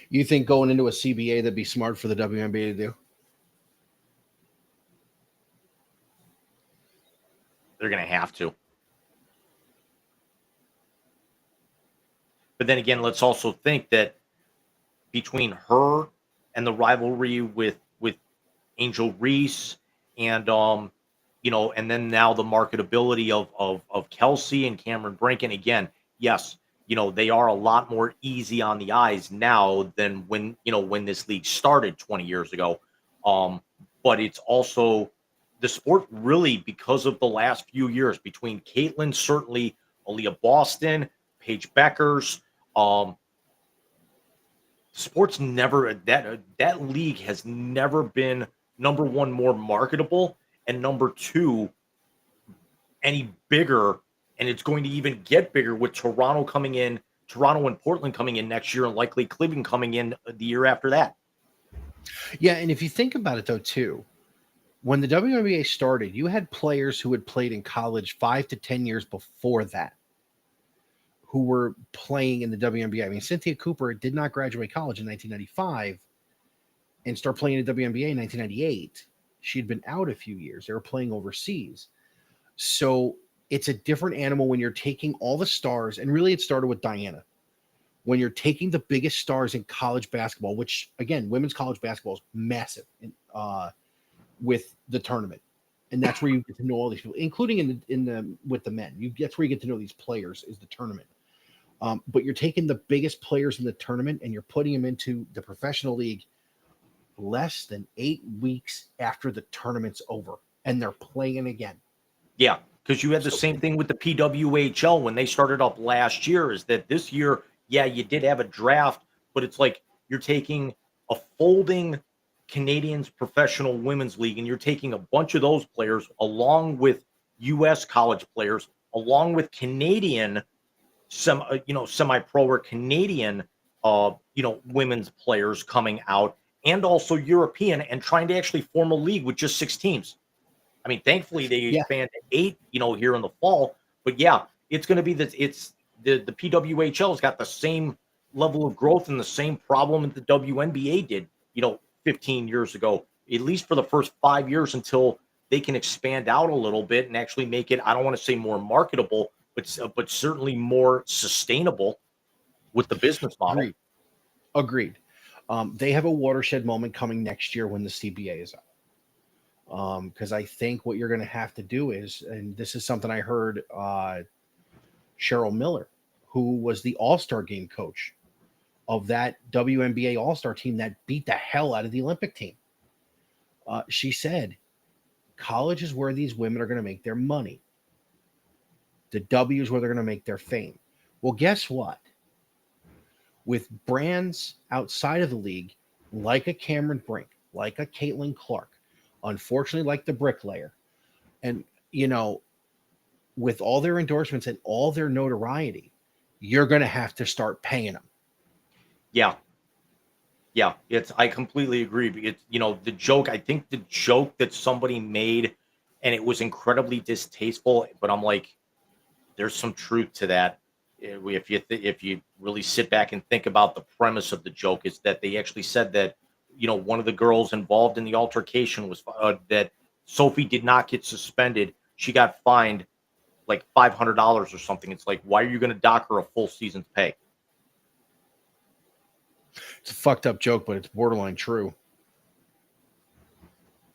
You think going into a CBA that'd be smart for the WNBA to do? They're going to have to. But then again, let's also think that between her and the rivalry with Angel Reese and and then now the marketability of Kelsey and Cameron Brink, and again, yes, they are a lot more easy on the eyes now than when this league started 20 years ago. But it's also the sport really, because of the last few years between Caitlyn, certainly Aaliyah Boston, Paige Beckers, sports never that league has never been, number one, more marketable, and number two, any bigger. And it's going to even get bigger with Toronto and Portland coming in next year, and likely Cleveland coming in the year after that. Yeah, and if you think about it though, too, when the WNBA started, you had players who had played in college 5 to 10 years before that, who were playing in the WNBA. I mean, Cynthia Cooper did not graduate college in 1995 and start playing in the WNBA in 1998. She'd been out a few years. They were playing overseas. So it's a different animal when you're taking all the stars, and really it started with Diana. When you're taking the biggest stars in college basketball, which, again, women's college basketball is massive with the tournament. And that's where you get to know all these people, including with the men. That's where you get to know these players, is the tournament. But you're taking the biggest players in the tournament and you're putting them into the professional league less than 8 weeks after the tournament's over, and they're playing again. Yeah, because you had the same thing with the PWHL when they started up last year, is that this year, yeah, you did have a draft, but it's like you're taking a folding Canadians Professional Women's League, and you're taking a bunch of those players along with U.S. college players, along with Canadian semi-pro or Canadian women's players coming out, and also European, and trying to actually form a league with just 6 teams. I mean, thankfully they expand to 8, here in the fall. But yeah, it's going to be the PWHL has got the same level of growth and the same problem that the WNBA did, 15 years ago, at least for the first 5 years, until they can expand out a little bit and actually make it, I don't want to say more marketable, but certainly more sustainable with the business model. Agreed. They have a watershed moment coming next year when the CBA is up. Because I think what you're going to have to do is, and this is something I heard Cheryl Miller, who was the All-Star game coach of that WNBA All-Star team that beat the hell out of the Olympic team. She said, college is where these women are going to make their money. The W is where they're going to make their fame. Well, guess what? With brands outside of the league, like a Cameron Brink, like a Caitlin Clark, unfortunately, like the Bricklayer, and, with all their endorsements and all their notoriety, you're going to have to start paying them. Yeah. Yeah, I completely agree. It's the joke. I think the joke that somebody made, and it was incredibly distasteful. But I'm like, there's some truth to that. If you really sit back and think about the premise of the joke, is that they actually said that one of the girls involved in the altercation was that Sophie did not get suspended. She got fined like $500 or something. It's like, why are you going to dock her a full season's pay? It's a fucked up joke, but it's borderline true.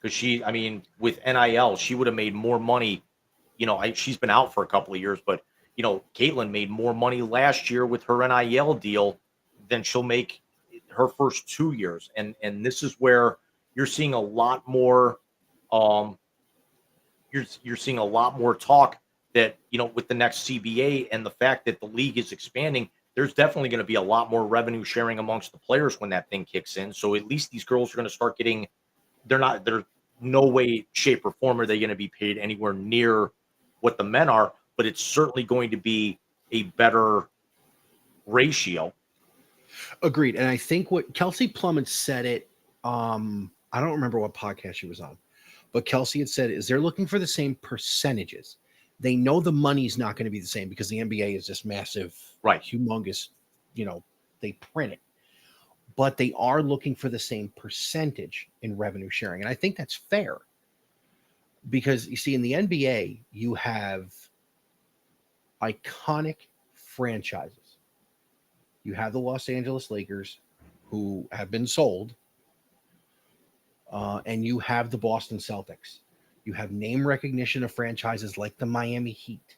Because I mean, with NIL, she would have made more money. She's been out for a couple of years, but Caitlin made more money last year with her NIL deal than she'll make her first 2 years. And this is where you're seeing a lot more. Um, you're seeing a lot more talk that with the next CBA and the fact that the league is expanding. There's definitely going to be a lot more revenue sharing amongst the players when that thing kicks in. So at least these girls are going to start getting. They're no way, shape, or form are they going to be paid anywhere near what the men are, but it's certainly going to be a better ratio. Agreed. And I think what Kelsey Plum had said it, I don't remember what podcast she was on, but Kelsey had said is they're looking for the same percentages. They know the money's not going to be the same because the NBA is this massive, Right. humongous, they print it. But they are looking for the same percentage in revenue sharing. And I think that's fair. Because you see, in the NBA, you have iconic franchises. You have the Los Angeles Lakers, who have been sold, and you have the Boston Celtics. You have name recognition of franchises like the Miami Heat.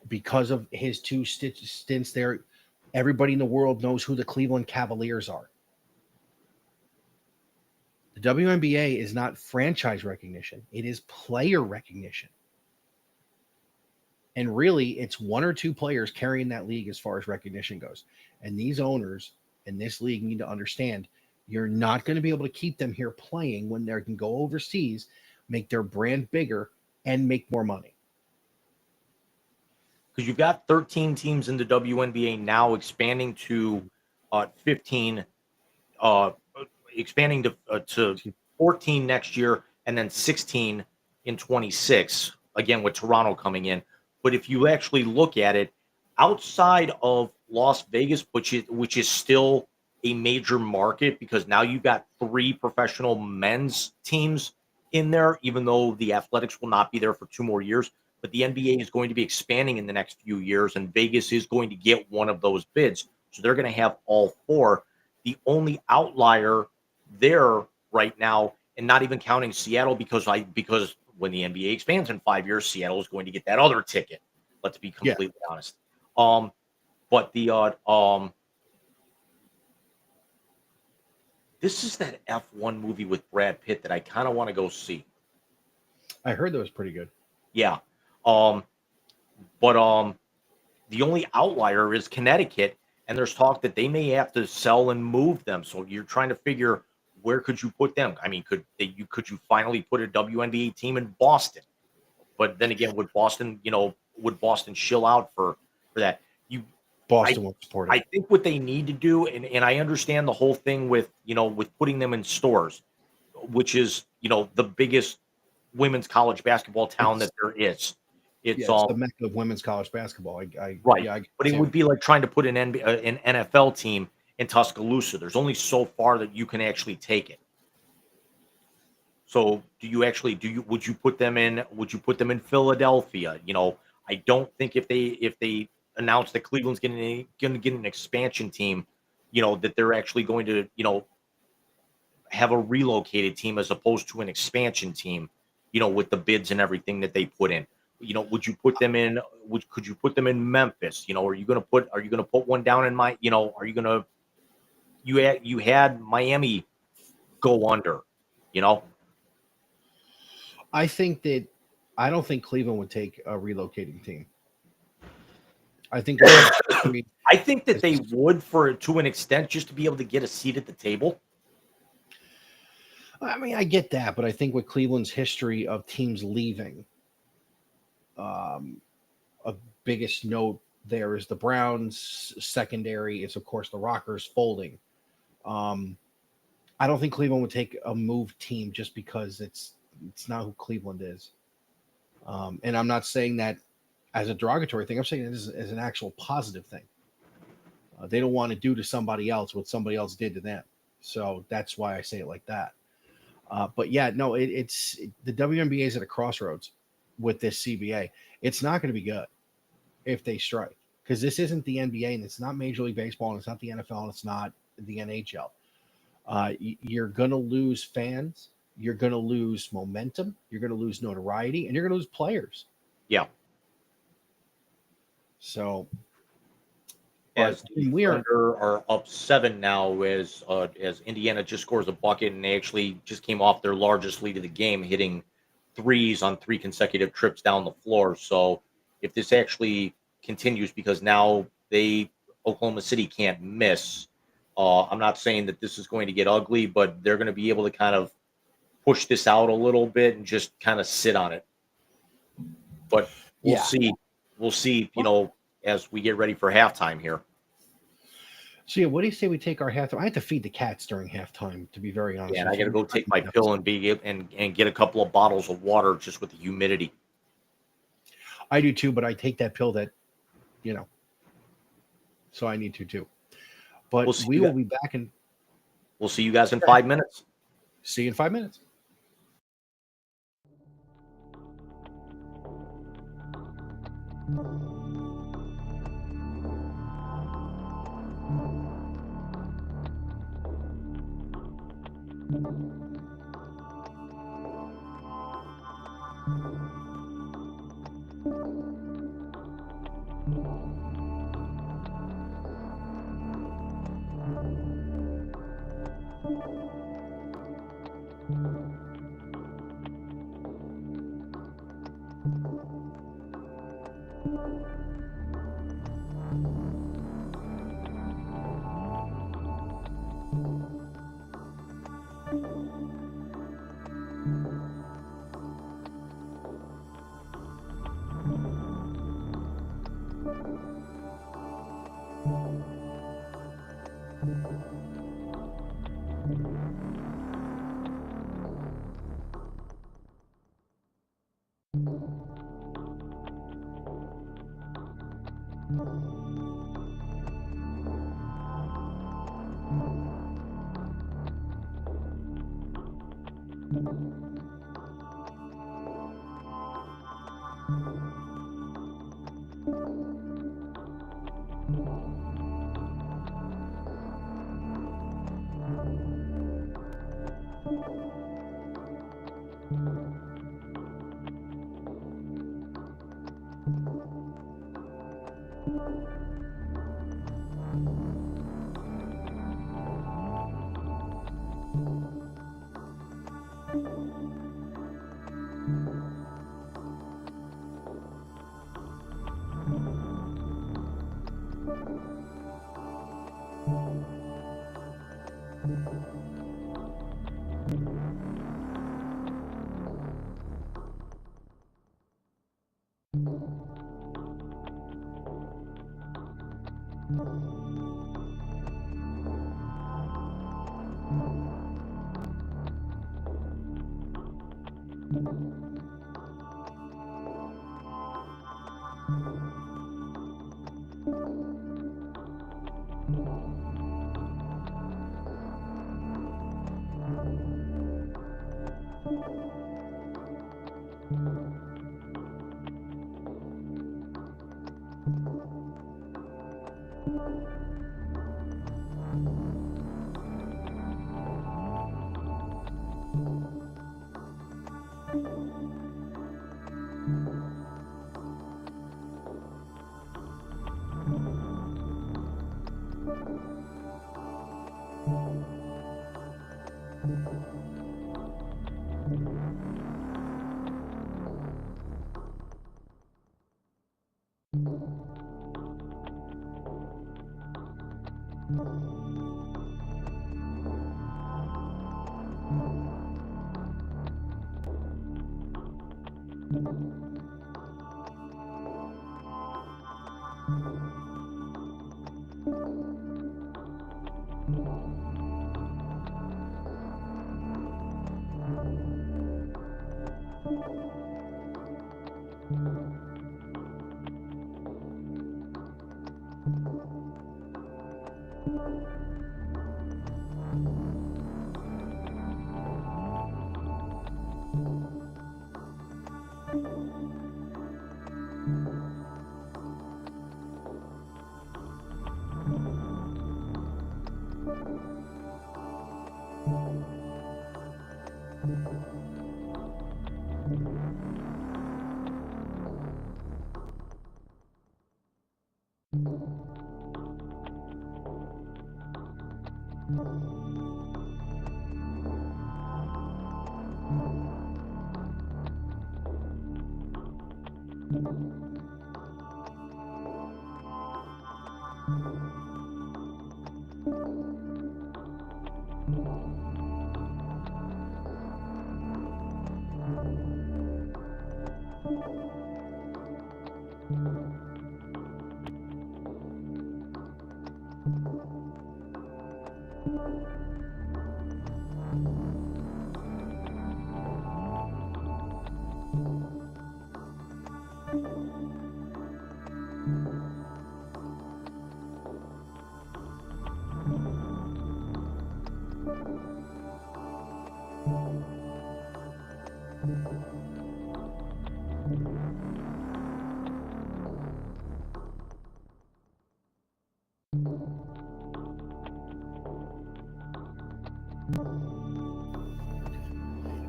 Because of his two stints there, everybody in the world knows who the Cleveland Cavaliers are. The WNBA is not franchise recognition. It is player recognition. And really, it's one or two players carrying that league as far as recognition goes. And these owners in this league need to understand you're not going to be able to keep them here playing when they can go overseas, make their brand bigger, and make more money. Because you've got 13 teams in the WNBA now, expanding to 15, expanding to 14 next year, and then 16 in 26. Again, with Toronto coming in. But if you actually look at it, outside of Las Vegas, which is still a major market, because now you've got 3 professional men's teams in there, even though the Athletics will not be there for 2 more years. But the NBA is going to be expanding in the next few years, and Vegas is going to get one of those bids. So they're going to have all 4. The only outlier there right now, and not even counting Seattle, because when the NBA expands in 5 years, Seattle is going to get that other ticket. Let's be completely honest. But this is that F1 movie with Brad Pitt that I kind of want to go see. I heard that was pretty good. Yeah. But the only outlier is Connecticut, and there's talk that they may have to sell and move them. So you're trying to figure, where could you put them? I mean, could you finally put a WNBA team in Boston? But then again, would Boston shill out for that? Boston won't support it. I think what they need to do, and I understand the whole thing with putting them in stores, which is the biggest women's college basketball town that there is. It's the mecca of women's college basketball. Right. Yeah, But it would be like trying to put an NFL team in Tuscaloosa. There's only so far that you can actually take it. So would you put them in Philadelphia? I don't think if they announce that Cleveland's going to get an expansion team, that they're actually going to, have a relocated team as opposed to an expansion team, with the bids and everything that they put in. Would you put them in? Could you put them in Memphis? Are you going to put one down in you had Miami go under, I don't think Cleveland would take a relocating team. I think I think that they would, to an extent, just to be able to get a seat at the table. I mean, I get that, but I think with Cleveland's history of teams leaving, a biggest note There is the Browns secondary. It's of course the Rockers folding. Um, I don't think Cleveland would take a move team just because it's not who Cleveland is. And I'm not saying that as a derogatory thing. I'm saying it as an actual positive thing. They don't want to do to somebody else what somebody else did to them. So that's why I say it like that. But yeah, no, the WNBA is at a crossroads with this CBA. It's not going to be good if they strike because this isn't the NBA and it's not Major League Baseball and it's not the NFL and it's not the NHL. You're going to lose fans. You're going to lose momentum. You're going to lose notoriety and you're going to lose players. Yeah. So As but the we are Thunder are up 7 now, as Indiana just scores a bucket, and they actually just came off their largest lead of the game, hitting threes on 3 consecutive trips down the floor. So if this actually continues, because now Oklahoma City can't miss. I'm not saying that this is going to get ugly, but they're going to be able to kind of push this out a little bit and just kind of sit on it. But we'll Yeah. see. We'll see, as we get ready for halftime here. So yeah, what do you say we take our halftime? I have to feed the cats during halftime, to be very honest. Yeah, and I with got to you. go take my pill and get a couple of bottles of water just with the humidity. I do too, but I take that pill that, so I need to too. But We'll see we you will guys. be back and We'll see you guys in 5 minutes. see you in 5 minutes.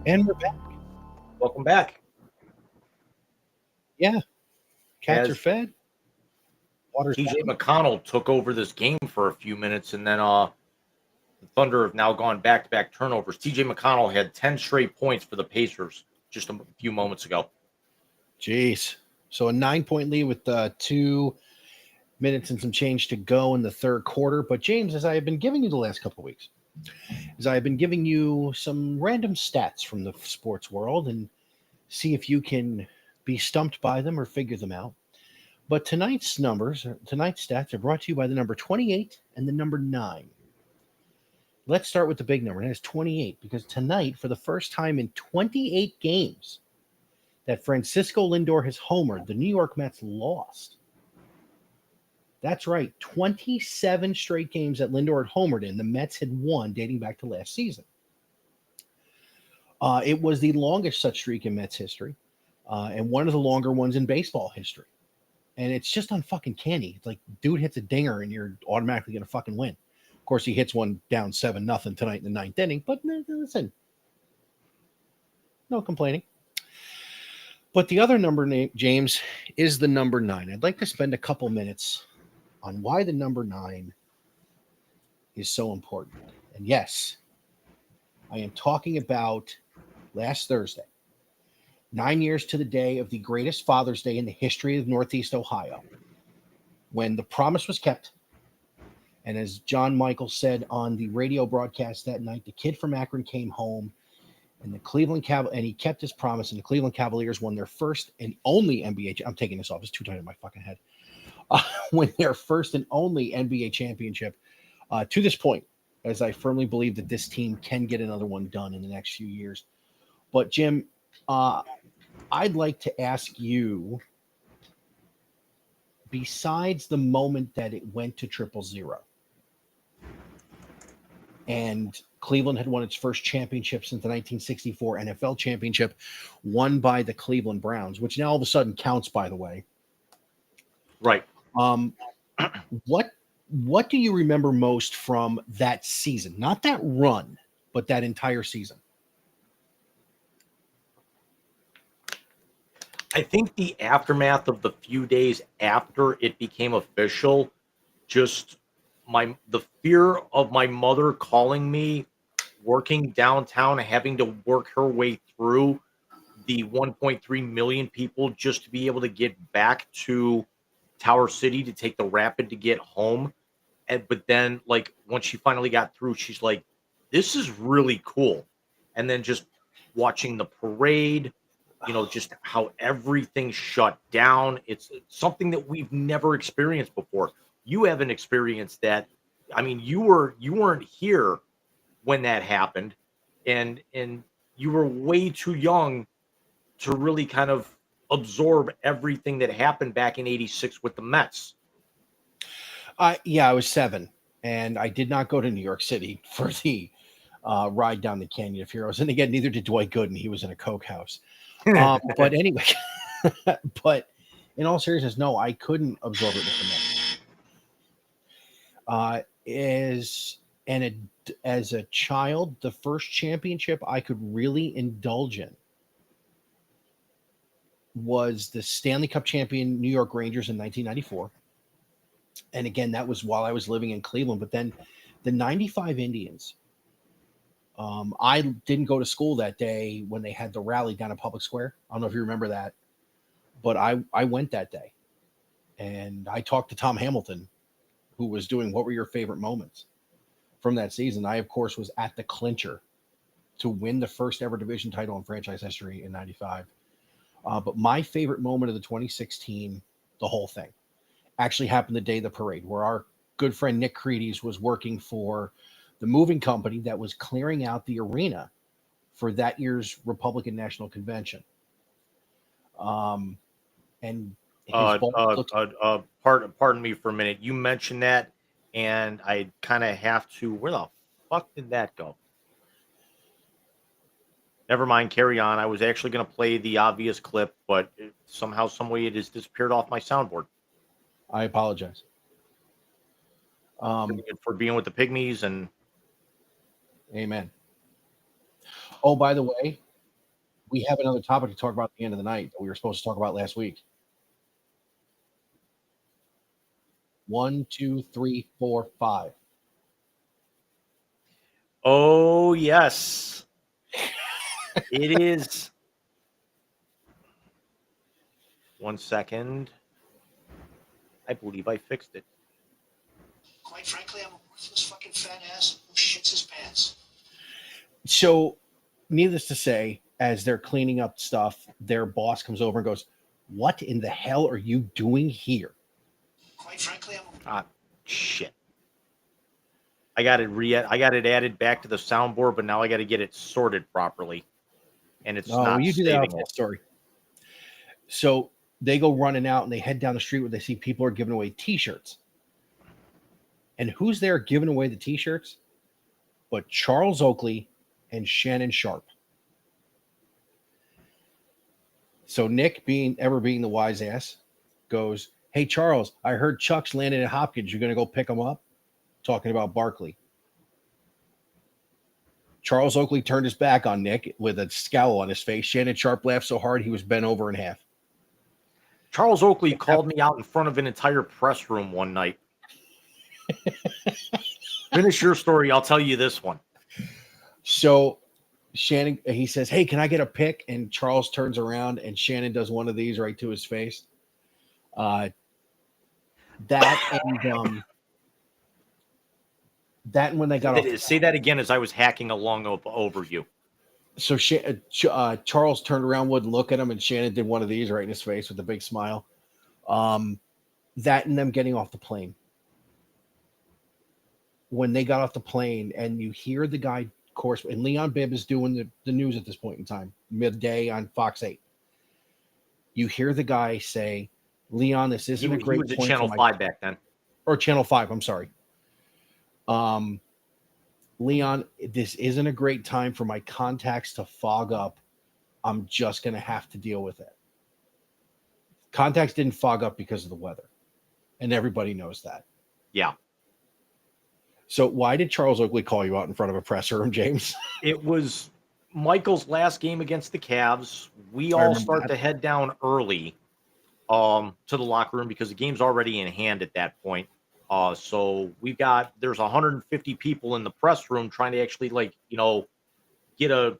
And we're back. Welcome back. Yeah. Cats are As fed. Water's TJ down. McConnell took over this game for a few minutes, and then the Thunder have now gone back-to-back turnovers. TJ McConnell had 10 straight points for the Pacers just a few moments ago. Jeez. So a 9-point lead with 2 minutes and some change to go in the third quarter. But James, as I have been giving you the last couple of weeks, as I have been giving you some random stats from the sports world and see if you can be stumped by them or figure them out. But tonight's stats are brought to you by the number 28 and the number 9. Let's start with the big number. That is 28, because tonight, for the first time in 28 games that Francisco Lindor has homered, the New York Mets lost. That's right, 27 straight games that Lindor had homered in, the Mets had won dating back to last season. It was the longest such streak in Mets history, and one of the longer ones in baseball history. And it's just unfucking canny. It's like, dude hits a dinger and you're automatically going to fucking win. Of course, he hits one down 7-0 tonight in the ninth inning, but listen, no complaining. But the other number, James, is the number 9. I'd like to spend a couple minutes on why the number 9 is so important. And yes, I am talking about last Thursday, 9 years to the day of the greatest Father's Day in the history of Northeast Ohio, when the promise was kept. And as John Michael said on the radio broadcast that night, the kid from Akron came home, and the Cleveland and he kept his promise, and the Cleveland Cavaliers won their first and only NBA. I'm taking this off; it's too tight in my fucking head. Win their first and only NBA championship to this point, as I firmly believe that this team can get another one done in the next few years. But Jim, I'd like to ask you, besides the moment that it went to 0-0, and Cleveland had won its first championship since the 1964 NFL championship, won by the Cleveland Browns, which now all of a sudden counts, by the way. Right. What do you remember most from that season? Not that run, but that entire season. I think the aftermath of the few days after it became official, just the fear of my mother calling me, working downtown, having to work her way through the 1.3 million people just to be able to get back to Tower City to take the Rapid to get home. But then, like, once she finally got through, she's like, this is really cool. And then just watching the parade, just how everything shut down. It's something that we've never experienced before. You haven't experienced that. I mean, you weren't here when that happened, and you were way too young to really kind of absorb everything that happened back in '86 with the Mets. Yeah, I was 7, and I did not go to New York City for the ride down the Canyon of Heroes. And again, neither did Dwight Gooden. He was in a coke house. But anyway, but in all seriousness, no, I couldn't absorb it with the Mets. As a child, the first championship I could really indulge in was the Stanley Cup champion New York Rangers in 1994. And again, that was while I was living in Cleveland. But then the 95 Indians, I didn't go to school that day when they had the rally down at Public Square. I don't know if you remember that, but I went that day. And I talked to Tom Hamilton, who was doing What Were Your Favorite Moments from that season. I, of course, was at the clincher to win the first ever division title in franchise history in 95. But my favorite moment of the 2016, the whole thing, actually happened the day of the parade, where our good friend Nick Credes was working for the moving company that was clearing out the arena for that year's Republican National Convention. And his boss looked, Pardon me for a minute. You mentioned that, and I kind of have to. Where the fuck did that go? Never mind. Carry on. I was actually going to play the obvious clip, but somehow, some way, it has disappeared off my soundboard. I apologize. For being with the pygmies and. Amen. Oh, by the way, we have another topic to talk about at the end of the night that we were supposed to talk about last week. 1, 2, 3, 4, 5. Oh, yes. It is. 1 second. I believe I fixed it. Quite frankly, I'm a worthless fucking fat ass who shits his pants. So, needless to say, as they're cleaning up stuff, their boss comes over and goes, "What in the hell are you doing here?" Quite frankly, I'm a Shit. I got it added back to the soundboard, but now I got to get it sorted properly. And it's not you do that. I'll saving tell it. the story. So they go running out and they head down the street where they see people are giving away T-shirts. And who's there giving away the T-shirts? But Charles Oakley and Shannon Sharp. So Nick, being the wise ass, goes, "Hey, Charles, I heard Chuck's landing at Hopkins. You're going to go pick him up?" Talking about Barkley. Charles Oakley turned his back on Nick with a scowl on his face. Shannon Sharp laughed so hard he was bent over in half. Charles Oakley called me out in front of an entire press room one night. Finish your story. I'll tell you this one. So Shannon, he says, "Hey, can I get a pic?" And Charles turns around and Shannon does one of these right to his face. That and when they got off. Say that again as I was hacking along over you. So Charles turned around, wouldn't look at him, and Shannon did one of these right in his face with a big smile. That and them getting off the plane. When they got off the plane, and you hear the guy, of course, and Leon Bibb is doing the news at this point in time, midday on Fox 8. You hear the guy say, "Leon, this isn't a great He was at point Channel for 5 back then. Or Channel 5, I'm sorry. Leon, this isn't a great time for my contacts to fog up. I'm just going to have to deal with it." Contacts didn't fog up because of the weather, and everybody knows that. Yeah. So why did Charles Oakley call you out in front of a press room, James? It was Michael's last game against the Cavs. We all start to head down early to the locker room because the game's already in hand at that point. So there's 150 people in the press room trying to actually get a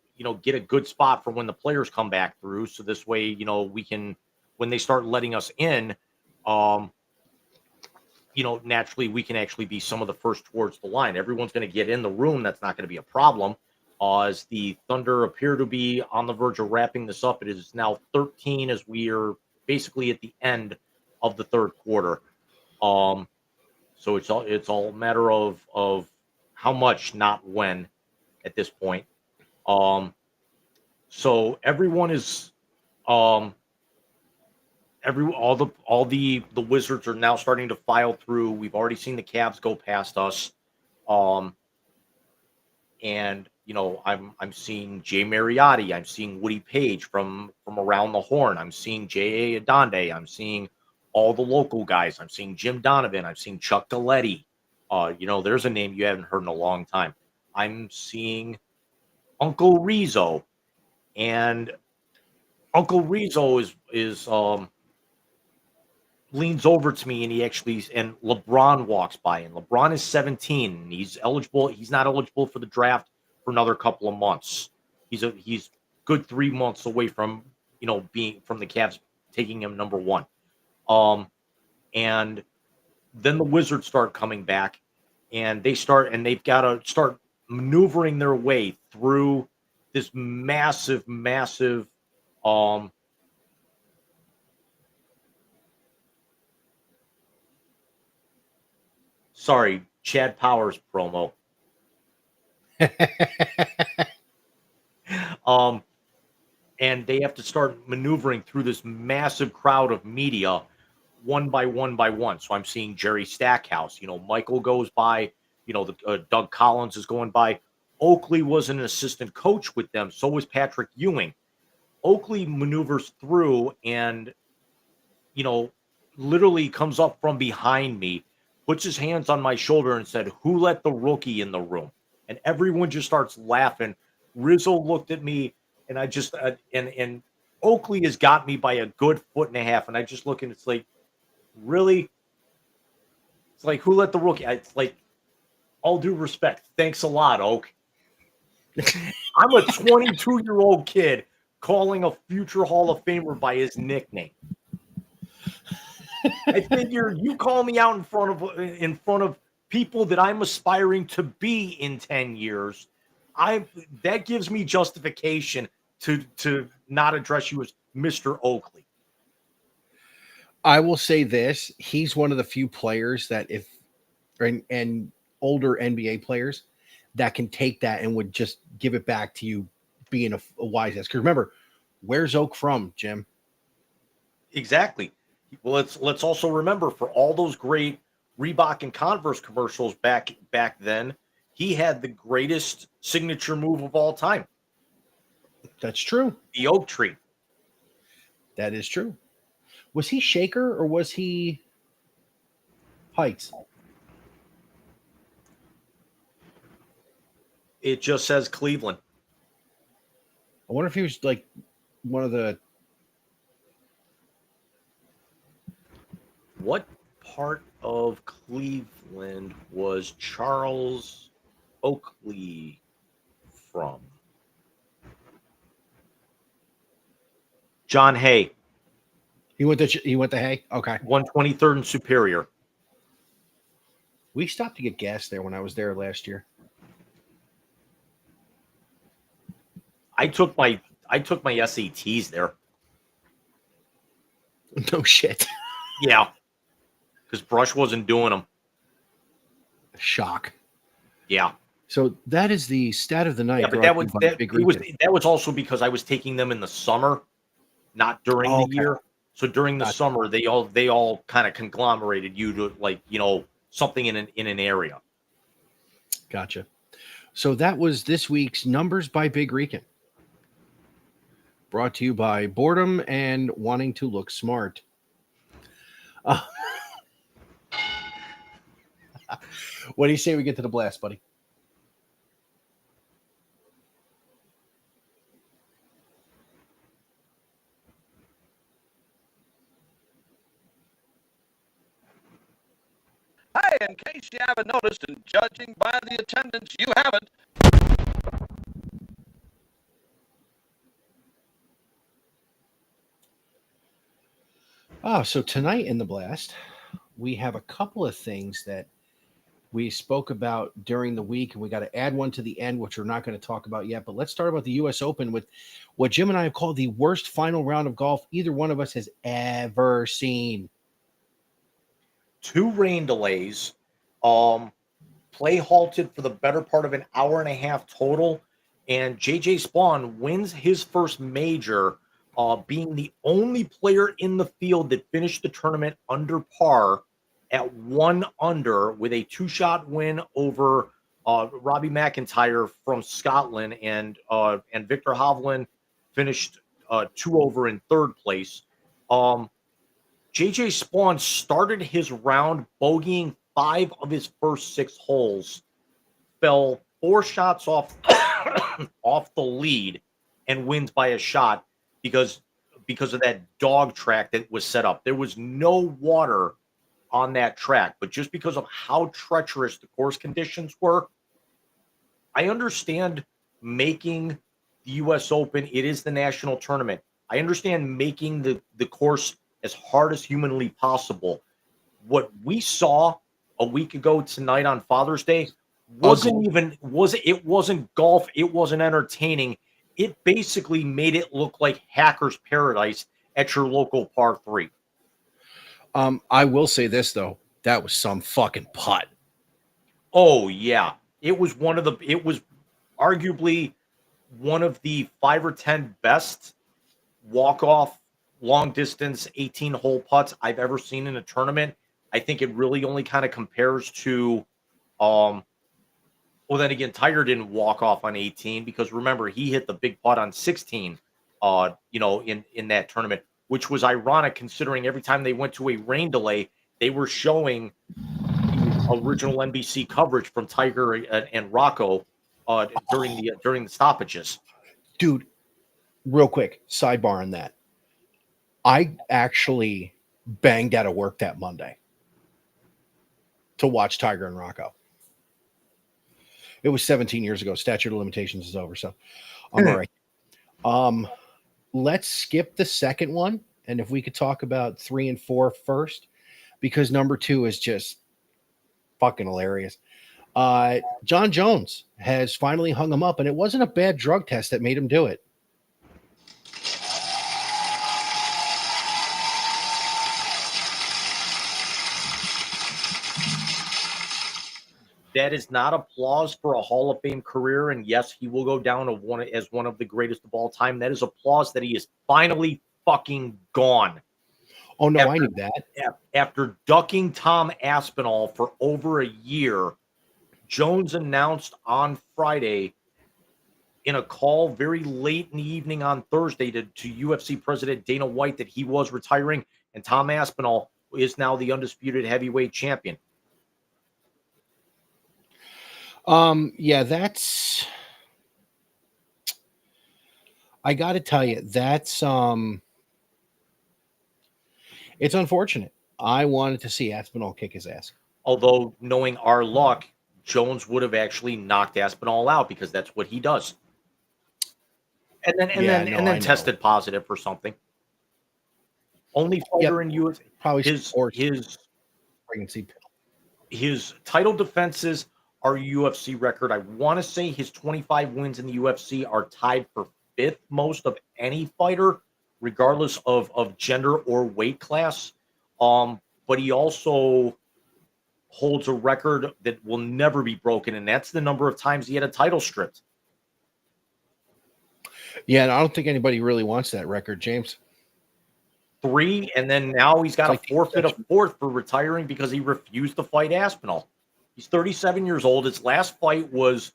good spot for when the players come back through. So this way, we can, when they start letting us in, naturally we can actually be some of the first towards the line. Everyone's going to get in the room. That's not going to be a problem. As the Thunder appear to be on the verge of wrapping this up, it is now 13 as we are basically at the end of the third quarter. So it's all a matter of how much, not when, at this point. So everyone is all the Wizards are now starting to file through. We've already seen the Cavs go past us. Um, and I'm seeing Jay Mariotti, I'm seeing Woody Page from around the horn, I'm seeing J.A. Adonde, I'm seeing all the local guys, I'm seeing Jim Donovan, I'm seeing Chuck Galletti. There's a name you haven't heard in a long time. I'm seeing Uncle Rizzo, and Uncle Rizzo is leans over to me, and and LeBron walks by, and LeBron is 17 and he's not eligible for the draft for another couple of months. He's good 3 months away from being from the Cavs taking him number one. And then the Wizards start coming back, and they've got to start maneuvering their way through this massive um sorry, Chad Powers promo. Um, and they have to start maneuvering through this massive crowd of media one by one by one. So I'm seeing Jerry Stackhouse, Michael goes by, Doug Collins is going by. Oakley was an assistant coach with them. So was Patrick Ewing. Oakley maneuvers through and, literally comes up from behind me, puts his hands on my shoulder and said, "Who let the rookie in the room?" And everyone just starts laughing. Rizzo looked at me, and I just and Oakley has got me by a good foot and a half, and I just look and it's like, really? It's like, who let the rookie? It's like, all due respect, thanks a lot, Oak. I'm a 22-year-old kid calling a future Hall of Famer by his nickname. I figure you call me out in front of people that I'm aspiring to be in 10 years. That gives me justification to not address you as Mr. Oakley. I will say this: he's one of the few players that and older NBA players that can take that and would just give it back to you, being a wise ass. Because remember, where's Oak from, Jim? Exactly. Well, let's also remember, for all those great Reebok and Converse commercials back then, he had the greatest signature move of all time. That's true. The oak tree. That is true. Was he Shaker or was he Heights? It just says Cleveland. I wonder if he was like one of the. What part of Cleveland was Charles Oakley from? John Hay. He went to Hay. Okay. 123rd and Superior. We stopped to get gas there when I was there last year. I took my SATs there. No shit. Yeah. Because Brush wasn't doing them. Shock. Yeah. So that is the stat of the night. Yeah, but that was also because I was taking them in the summer, not during the year. So during the summer, they all kind of conglomerated you to something in an area. Gotcha. So that was this week's Numbers by Big Rican. Brought to you by boredom and wanting to look smart. What do you say we get to the blast, buddy? Hey, in case you haven't noticed, and judging by the attendance, you haven't. So tonight in the blast, we have a couple of things that we spoke about during the week, and we got to add one to the end, which we're not going to talk about yet. But let's start about the U.S. Open with what Jim and I have called the worst final round of golf either one of us has ever seen. 2 rain delays, play halted for the better part of an hour and a half total, and JJ Spawn wins his first major, being the only player in the field that finished the tournament under par at 1 under with a 2-shot win over Robbie McIntyre from Scotland, and Victor Hovland finished 2 over in third place. JJ Spawn started his round bogeying 5 of his first 6 holes, fell 4 shots off off the lead, and wins by a shot because of that dog track that was set up. There was no water on that track, but just because of how treacherous the course conditions were, I understand making the U.S. Open. It is the national tournament. I understand making the course as hard as humanly possible. What we saw a week ago tonight on Father's Day wasn't golf. It wasn't entertaining. It basically made it look like hacker's paradise at your local par 3. I will say this though, that was some fucking putt. Oh yeah, it was arguably one of the 5 or 10 best walk-off long distance 18-hole putts I've ever seen in a tournament. I think it really only kind of compares to well, then again, Tiger didn't walk off on 18 because remember, he hit the big putt on 16 in that tournament, which was ironic considering every time they went to a rain delay, they were showing the original NBC coverage from Tiger and Rocco during the stoppages. Dude, real quick, sidebar on that. I actually banged out of work that Monday to watch Tiger and Rocco. It was 17 years ago. Statute of limitations is over, so I'm all right. Let's skip the second one, and if we could talk about 3 and 4 first, because number 2 is just fucking hilarious. John Jones has finally hung him up, and it wasn't a bad drug test that made him do it. That is not applause for a Hall of Fame career, and yes, he will go down as one of the greatest of all time. That is applause that he is finally fucking gone. Oh no, I knew that. After ducking Tom Aspinall for over a year, Jones announced on Friday in a call very late in the evening on Thursday to UFC President Dana White that he was retiring, and Tom Aspinall is now the undisputed heavyweight champion. Yeah, that's, I got to tell you, that's, it's unfortunate. I wanted to see Aspinall kick his ass. Although, knowing our luck, Jones would have actually knocked Aspinall out because that's what he does. And then tested positive for something. Only fighter in UFC. Probably his pregnancy pill. His title defenses are UFC record. I want to say his 25 wins in the UFC are tied for 5th most of any fighter, regardless of gender or weight class. But he also holds a record that will never be broken, and that's the number of times he had a title stripped. Yeah, and I don't think anybody really wants that record, James. 3, and then now he's got a forfeit a 4th for retiring because he refused to fight Aspinall. He's 37 years old. His last fight was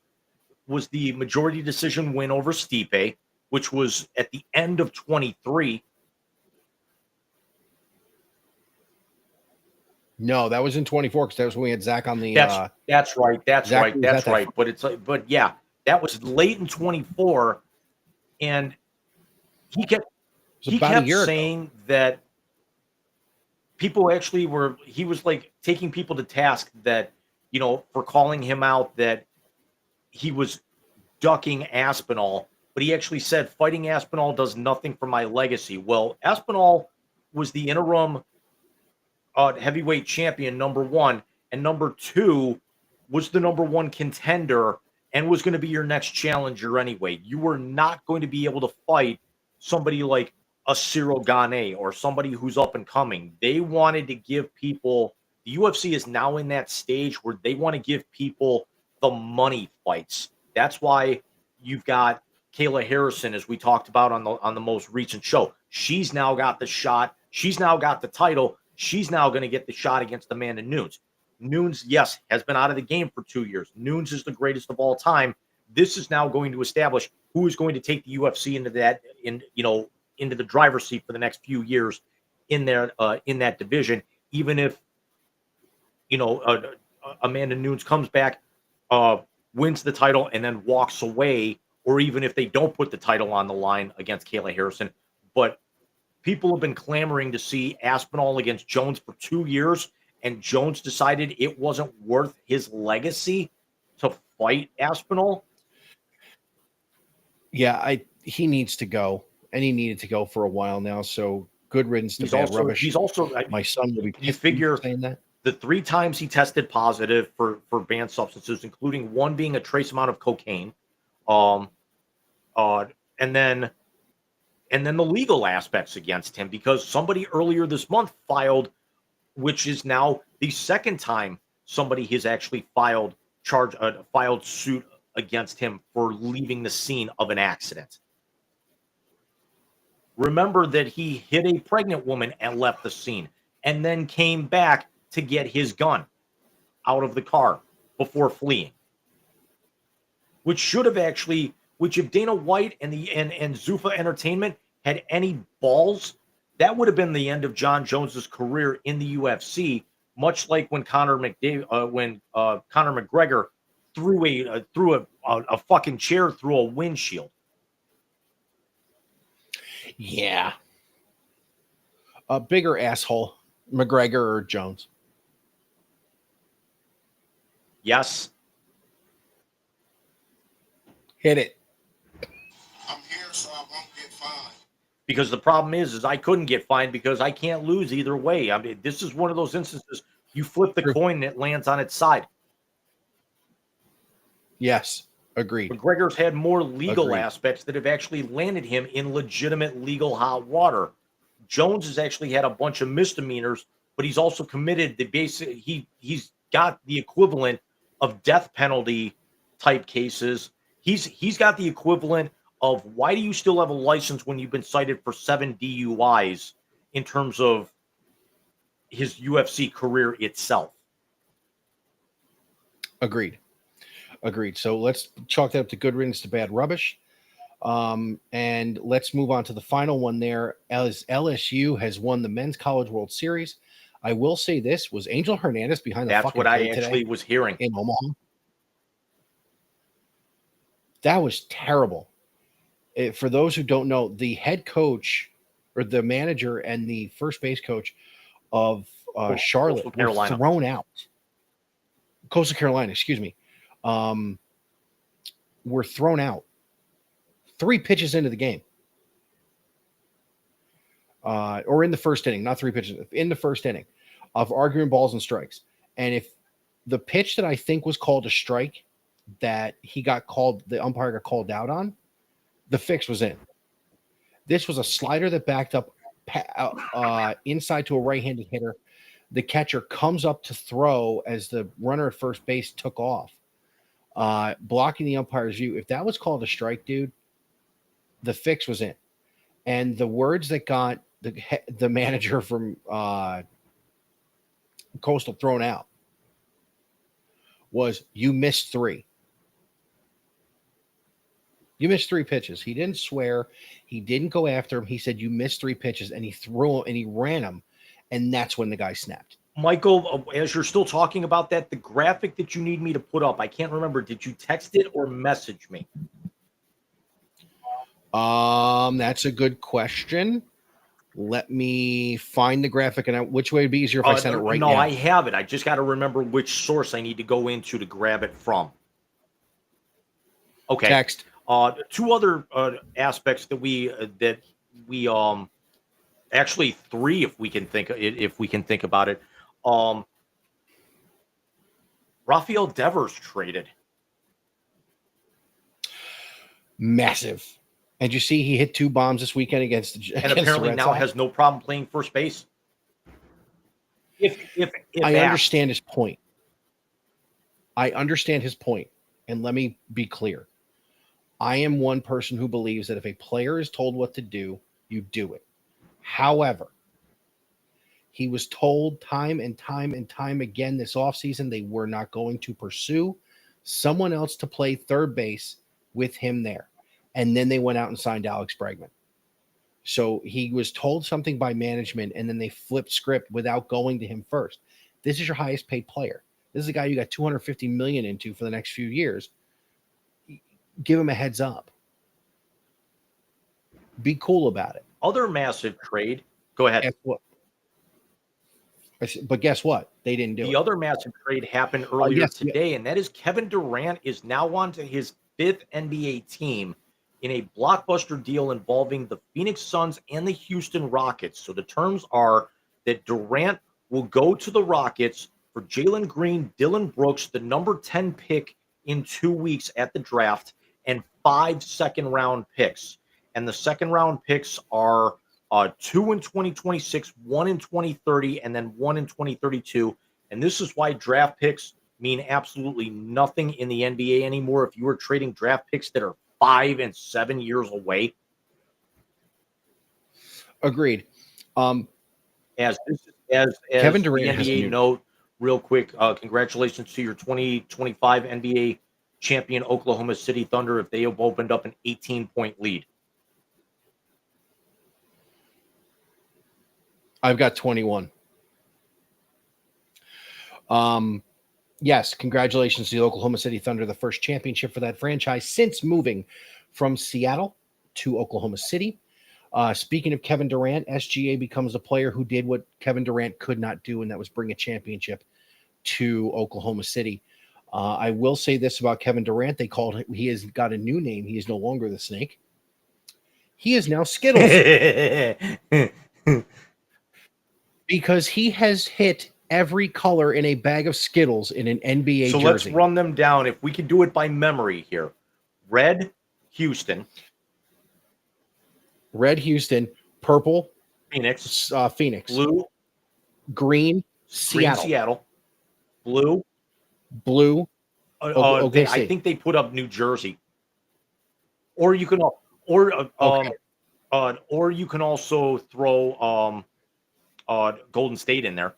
the majority decision win over Stipe, which was at the end of 23. No, that was in 24 because that was when we had Zach on the. That's right. But yeah, that was late in 24, and he kept saying that people actually were. He was like taking people to task that, for calling him out that he was ducking Aspinall, but he actually said fighting Aspinall does nothing for my legacy. Well, Aspinall was the interim heavyweight champion, number 1, and number 2, was the number one contender and was going to be your next challenger anyway. You were not going to be able to fight somebody like a Cyril Gane or somebody who's up and coming. They wanted to give people, the UFC is now in that stage where they want to give people the money fights. That's why you've got Kayla Harrison, as we talked about on the most recent show. She's now got the shot. She's now got the title. She's now going to get the shot against Amanda Nunes. Nunes, yes, has been out of the game for 2 years. Nunes is the greatest of all time. This is now going to establish who is going to take the UFC into that, into the driver's seat for the next few years in that division. Even if Amanda Nunes comes back, wins the title, and then walks away, or even if they don't put the title on the line against Kayla Harrison. But people have been clamoring to see Aspinall against Jones for 2 years, and Jones decided it wasn't worth his legacy to fight Aspinall. Yeah, he needs to go, and he needed to go for a while now. So good riddance to bad rubbish. He's also my son will be. You figure saying that the 3 times he tested positive for banned substances, including one being a trace amount of cocaine, and then the legal aspects against him, because somebody earlier this month filed, which is now the second time somebody has actually filed suit against him for leaving the scene of an accident. Remember that he hit a pregnant woman and left the scene, and then came back to get his gun out of the car before fleeing. Which if Dana White and Zuffa Entertainment had any balls, that would have been the end of John Jones's career in the UFC. Much like when Conor McGregor threw a fucking chair through a windshield. Yeah. A bigger asshole, McGregor or Jones? Yes. Hit it. I'm here so I won't get fined. Because the problem is I couldn't get fined because I can't lose either way. I mean, this is one of those instances you flip the coin and it lands on its side. Yes, agreed. McGregor's had more legal aspects that have actually landed him in legitimate legal hot water. Jones has actually had a bunch of misdemeanors, but he's also committed the basic. He's got the equivalent of death penalty type cases. He's got the equivalent of, why do you still have a license when you've been cited for 7 DUIs in terms of his UFC career itself? Agreed. So let's chalk that up to good riddance to bad rubbish. And let's move on to the final one there, as LSU has won the Men's College World Series. I will say this, was Angel Hernandez behind the That's fucking what I plate actually today was hearing. in Omaha? That was terrible. For those who don't know, the head coach or the manager and the first base coach of Charlotte were thrown out. Coastal Carolina, excuse me. Were thrown out 3 pitches into the game. Or in the first inning, not 3 pitches, in the first inning of arguing balls and strikes. And if the pitch that I think was called a strike that the umpire got called out on, the fix was in. This was a slider that backed up inside to a right-handed hitter. The catcher comes up to throw as the runner at first base took off, blocking the umpire's view. If that was called a strike, dude, the fix was in. And the words that got the manager from Coastal thrown out was, "You missed 3. You missed 3 pitches." He didn't swear. He didn't go after him. He said, "You missed 3 pitches," and he threw him and he ran him. And that's when the guy snapped. Michael, as you're still talking about that, the graphic that you need me to put up, I can't remember. Did you text it or message me? That's a good question. Let me find the graphic. And which way would be easier if I sent it right now? No, I have it. I just got to remember which source I need to go into to grab it from. Okay. Text. 2 other aspects that we actually 3 if we can think about it. Rafael Devers traded. Massive. And you see he hit 2 bombs this weekend against And apparently Red now Sox. has no problem playing first base. If I asked. understand his point. I understand his point. And let me be clear. I am one person who believes that if a player is told what to do, you do it. However, he was told time and time and time again this offseason they were not going to pursue someone else to play third base with him there. And then they went out and signed Alex Bregman. So he was told something by management, and then they flipped script without going to him first. This is your highest paid player. This is a guy you got $250 million into for the next few years. Give him a heads up. Be cool about it. Other massive trade. Go ahead. Guess what? But guess what? They didn't do it. The other massive trade happened earlier yes, today, and that is Kevin Durant is now on to his 5th NBA team in a blockbuster deal involving the Phoenix Suns and the Houston Rockets. So the terms are that Durant will go to the Rockets for Jalen Green, Dylan Brooks, the number 10 pick in 2 weeks at the draft, and 5 second-round picks. And the second-round picks are 2 in 2026, 1 in 2030, and then 1 in 2032. And this is why draft picks mean absolutely nothing in the NBA anymore. If you are trading draft picks that are 5 and 7 years away. Agreed. As Kevin Durant the NBA note, real quick, congratulations to your 2025 NBA champion Oklahoma City Thunder if they have opened up an 18-point lead. I've got 21. Yes, congratulations to the Oklahoma City Thunder, the first championship for that franchise since moving from Seattle to Oklahoma City. Speaking of Kevin Durant, SGA becomes a player who did what Kevin Durant could not do, and that was bring a championship to Oklahoma City. I will say this about Kevin Durant. He has got a new name. He is no longer the Snake. He is now Skittles. Because he has hit every color in a bag of Skittles in an NBA so jersey. let's run them down. If we can do it by memory here. Red, Houston. Red, Houston. Purple, Phoenix. Phoenix. Blue, Green, Seattle. Blue. Blue, OKC. I think they put up New Jersey. Or you can or you can also throw Golden State in there.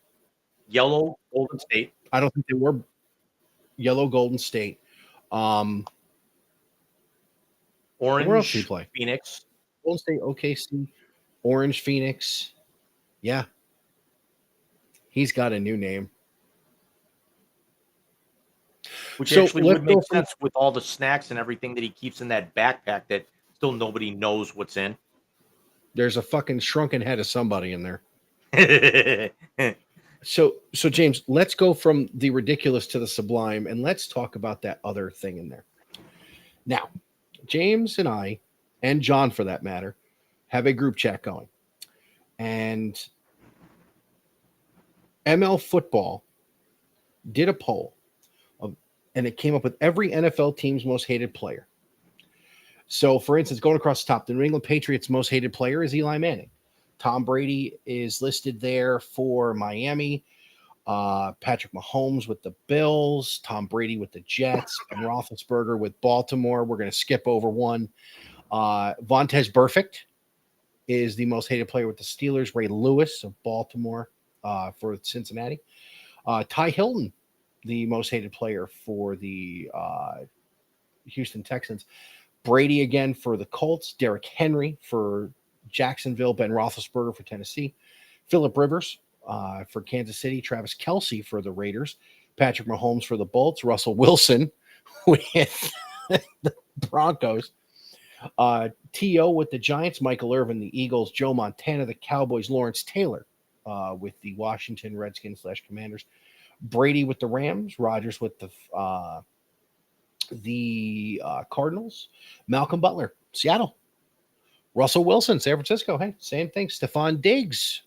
Yellow, Golden State. I don't think they were yellow, Golden State. Orange, where else do you play? Phoenix. Golden State, OKC, Orange, Phoenix. Yeah. He's got a new name. Which So actually let's would make go from- sense with all the snacks and everything that he keeps in that backpack that still nobody knows what's in. There's a fucking shrunken head of somebody in there. So James, let's go from the ridiculous to the sublime, and let's talk about that other thing in there. Now, James and I, and John for that matter, have a group chat going. And ML Football did a poll, and it came up with every NFL team's most hated player. So, for instance, going across the top, the New England Patriots' most hated player is Eli Manning. Tom Brady is listed there for Miami. Patrick Mahomes with the Bills. Tom Brady with the Jets. Ben Roethlisberger with Baltimore. We're going to skip over one. Vontaze Burfict is the most hated player with the Steelers. Ray Lewis of Baltimore for Cincinnati. Ty Hilton, the most hated player for the Houston Texans. Brady again for the Colts. Derrick Henry for Jacksonville. Ben Roethlisberger for Tennessee. Phillip Rivers for Kansas City. Travis Kelce for the Raiders. Patrick Mahomes for the Bolts. Russell Wilson with the Broncos. T.O. with the Giants. Michael Irvin, the Eagles. Joe Montana, the Cowboys. Lawrence Taylor with the Washington Redskins / Commanders. Brady with the Rams. Rodgers with the Cardinals. Malcolm Butler, Seattle. Russell Wilson, San Francisco. Hey, same thing. Stephon Diggs,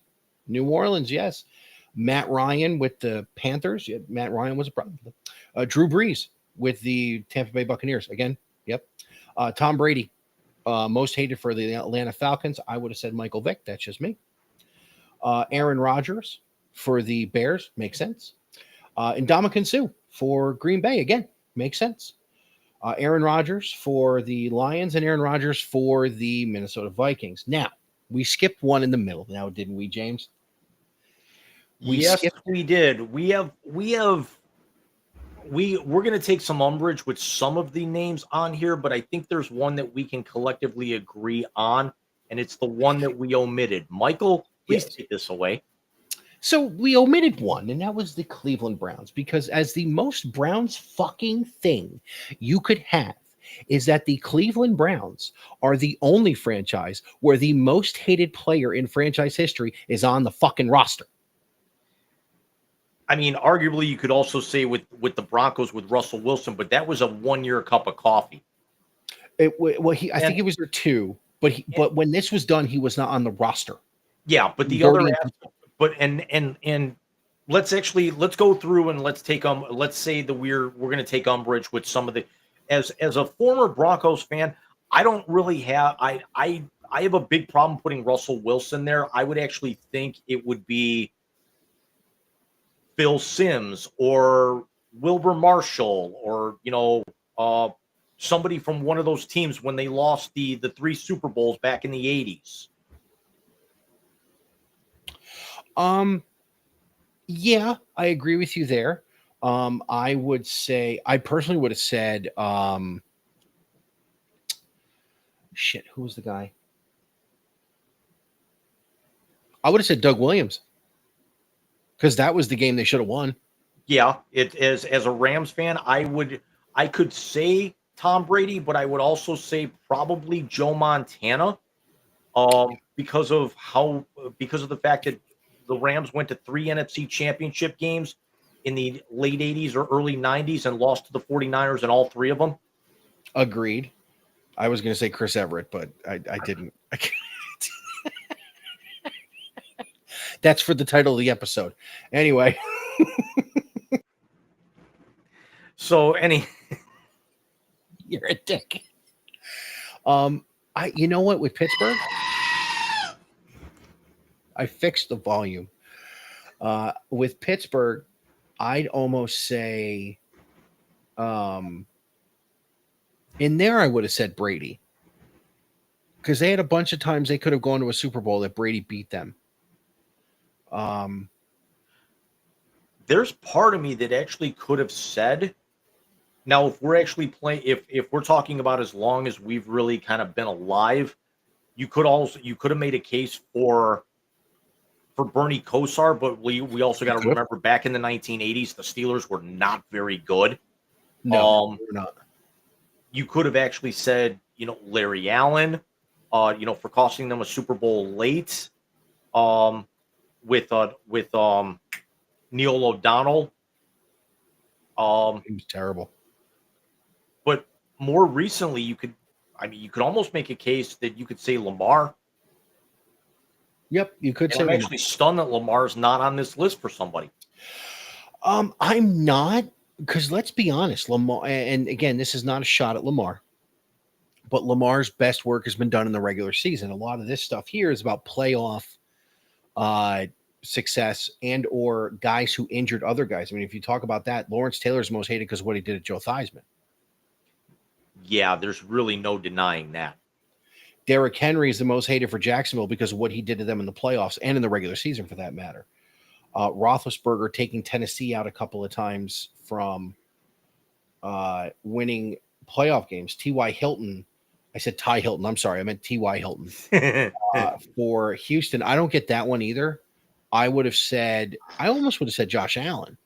New Orleans. Yes. Matt Ryan with the Panthers. Yeah, Matt Ryan was a problem. Drew Brees with the Tampa Bay Buccaneers. Again, yep. Tom Brady, most hated for the Atlanta Falcons. I would have said Michael Vick. That's just me. Aaron Rodgers for the Bears. Makes sense. And Ndamukong Suh for Green Bay. Again, makes sense. Aaron Rodgers for the Lions and Aaron Rodgers for the Minnesota Vikings. Now, we skipped one in the middle now, didn't we, James? Yes, we did. We're going to take some umbrage with some of the names on here, but I think there's one that we can collectively agree on, and it's the one that we omitted. Michael, please take this away. So we omitted one, and that was the Cleveland Browns, because as the most Browns fucking thing you could have is that the Cleveland Browns are the only franchise where the most hated player in franchise history is on the fucking roster. I mean, arguably, you could also say with the Broncos with Russell Wilson, but that was a 1-year cup of coffee. I think he was there too, but when this was done, he was not on the roster. Yeah, but the other, but and let's go through and let's say that we're going to take umbrage with some of the, as a former Broncos fan, I don't really have I have a big problem putting Russell Wilson there. I would actually think it would be Phil Simms or Wilbur Marshall or somebody from one of those teams when they lost the 3 Super Bowls back in the 80s. Yeah, I agree with you there. I would say I personally would have said shit, who was the guy? I would have said Doug Williams. Because that was the game they should have won. Yeah, it is. As a Rams fan, I could say Tom Brady, but I would also say probably Joe Montana, because of the fact that the Rams went to 3 NFC Championship games in the late 80s or early 90s and lost to the 49ers in all 3 of them. Agreed. I was going to say Chris Everett, but I didn't. That's for the title of the episode. Anyway. So You're a dick. You know what, with Pittsburgh? I fixed the volume. With Pittsburgh, I'd almost say in there I would have said Brady. Because they had a bunch of times they could have gone to a Super Bowl that Brady beat them. There's part of me that actually could have said, now if we're actually playing, if we're talking about as long as we've really kind of been alive, you could have made a case for Bernie Kosar, but we also got to remember back in the 1980s the Steelers were not very good. No, we're not. You could have actually said, Larry Allen, for costing them a Super Bowl late. With Neil O'Donnell. He was terrible. But more recently, you could almost make a case that you could say Lamar. Yep, you could say. I'm actually stunned that Lamar's not on this list for somebody. I'm not, because let's be honest, Lamar, and again, this is not a shot at Lamar, but Lamar's best work has been done in the regular season. A lot of this stuff here is about playoff success and or guys who injured other guys. I mean, if you talk about that, Lawrence Taylor's most hated because of what he did at Joe Theismann. Yeah, there's really no denying that. Derrick Henry is the most hated for Jacksonville because of what he did to them in the playoffs and in the regular season, for that matter. Roethlisberger taking Tennessee out a couple of times from winning playoff games. T.Y. Hilton, I said Ty Hilton. I'm sorry, I meant T.Y. Hilton for Houston. I don't get that one either. I almost would have said Josh Allen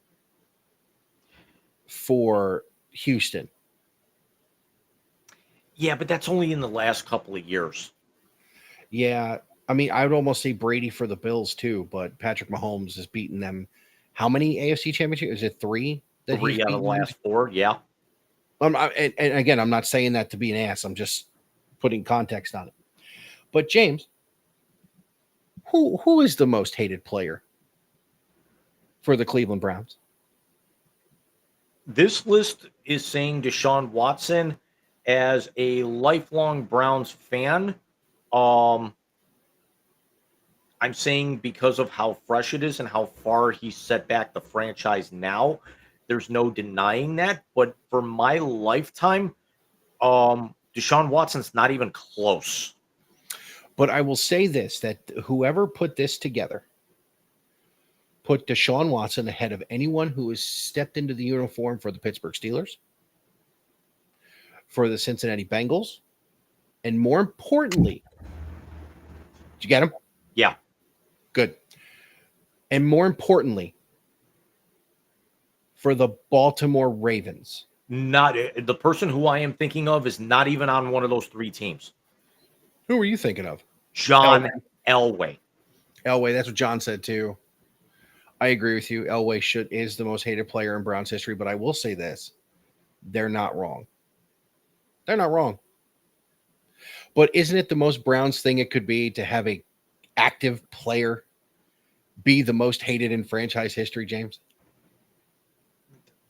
for Houston. Yeah, but that's only in the last couple of years. Yeah, I mean, I would almost say Brady for the Bills too, but Patrick Mahomes has beaten them. How many AFC championships? Is it 3? 3 out of the last 4, yeah. And again, I'm not saying that to be an ass. I'm just putting context on it. But James, who is the most hated player for the Cleveland Browns. This list is saying Deshaun Watson as a lifelong Browns fan. I'm saying because of how fresh it is and how far he set back the franchise now, there's no denying that. But for my lifetime, Deshaun Watson's not even close. But I will say this, that whoever put this together put Deshaun Watson ahead of anyone who has stepped into the uniform for the Pittsburgh Steelers, for the Cincinnati Bengals, and more importantly, did you get him? Yeah. Good. And more importantly, for the Baltimore Ravens. Not the person who I am thinking of is not even on one of those three teams. Who were you thinking of? John Elway. Elway, that's what John said too. I agree with you. Elway is the most hated player in Browns history, but I will say this. They're not wrong. They're not wrong. But isn't it the most Browns thing it could be to have a active player be the most hated in franchise history, James?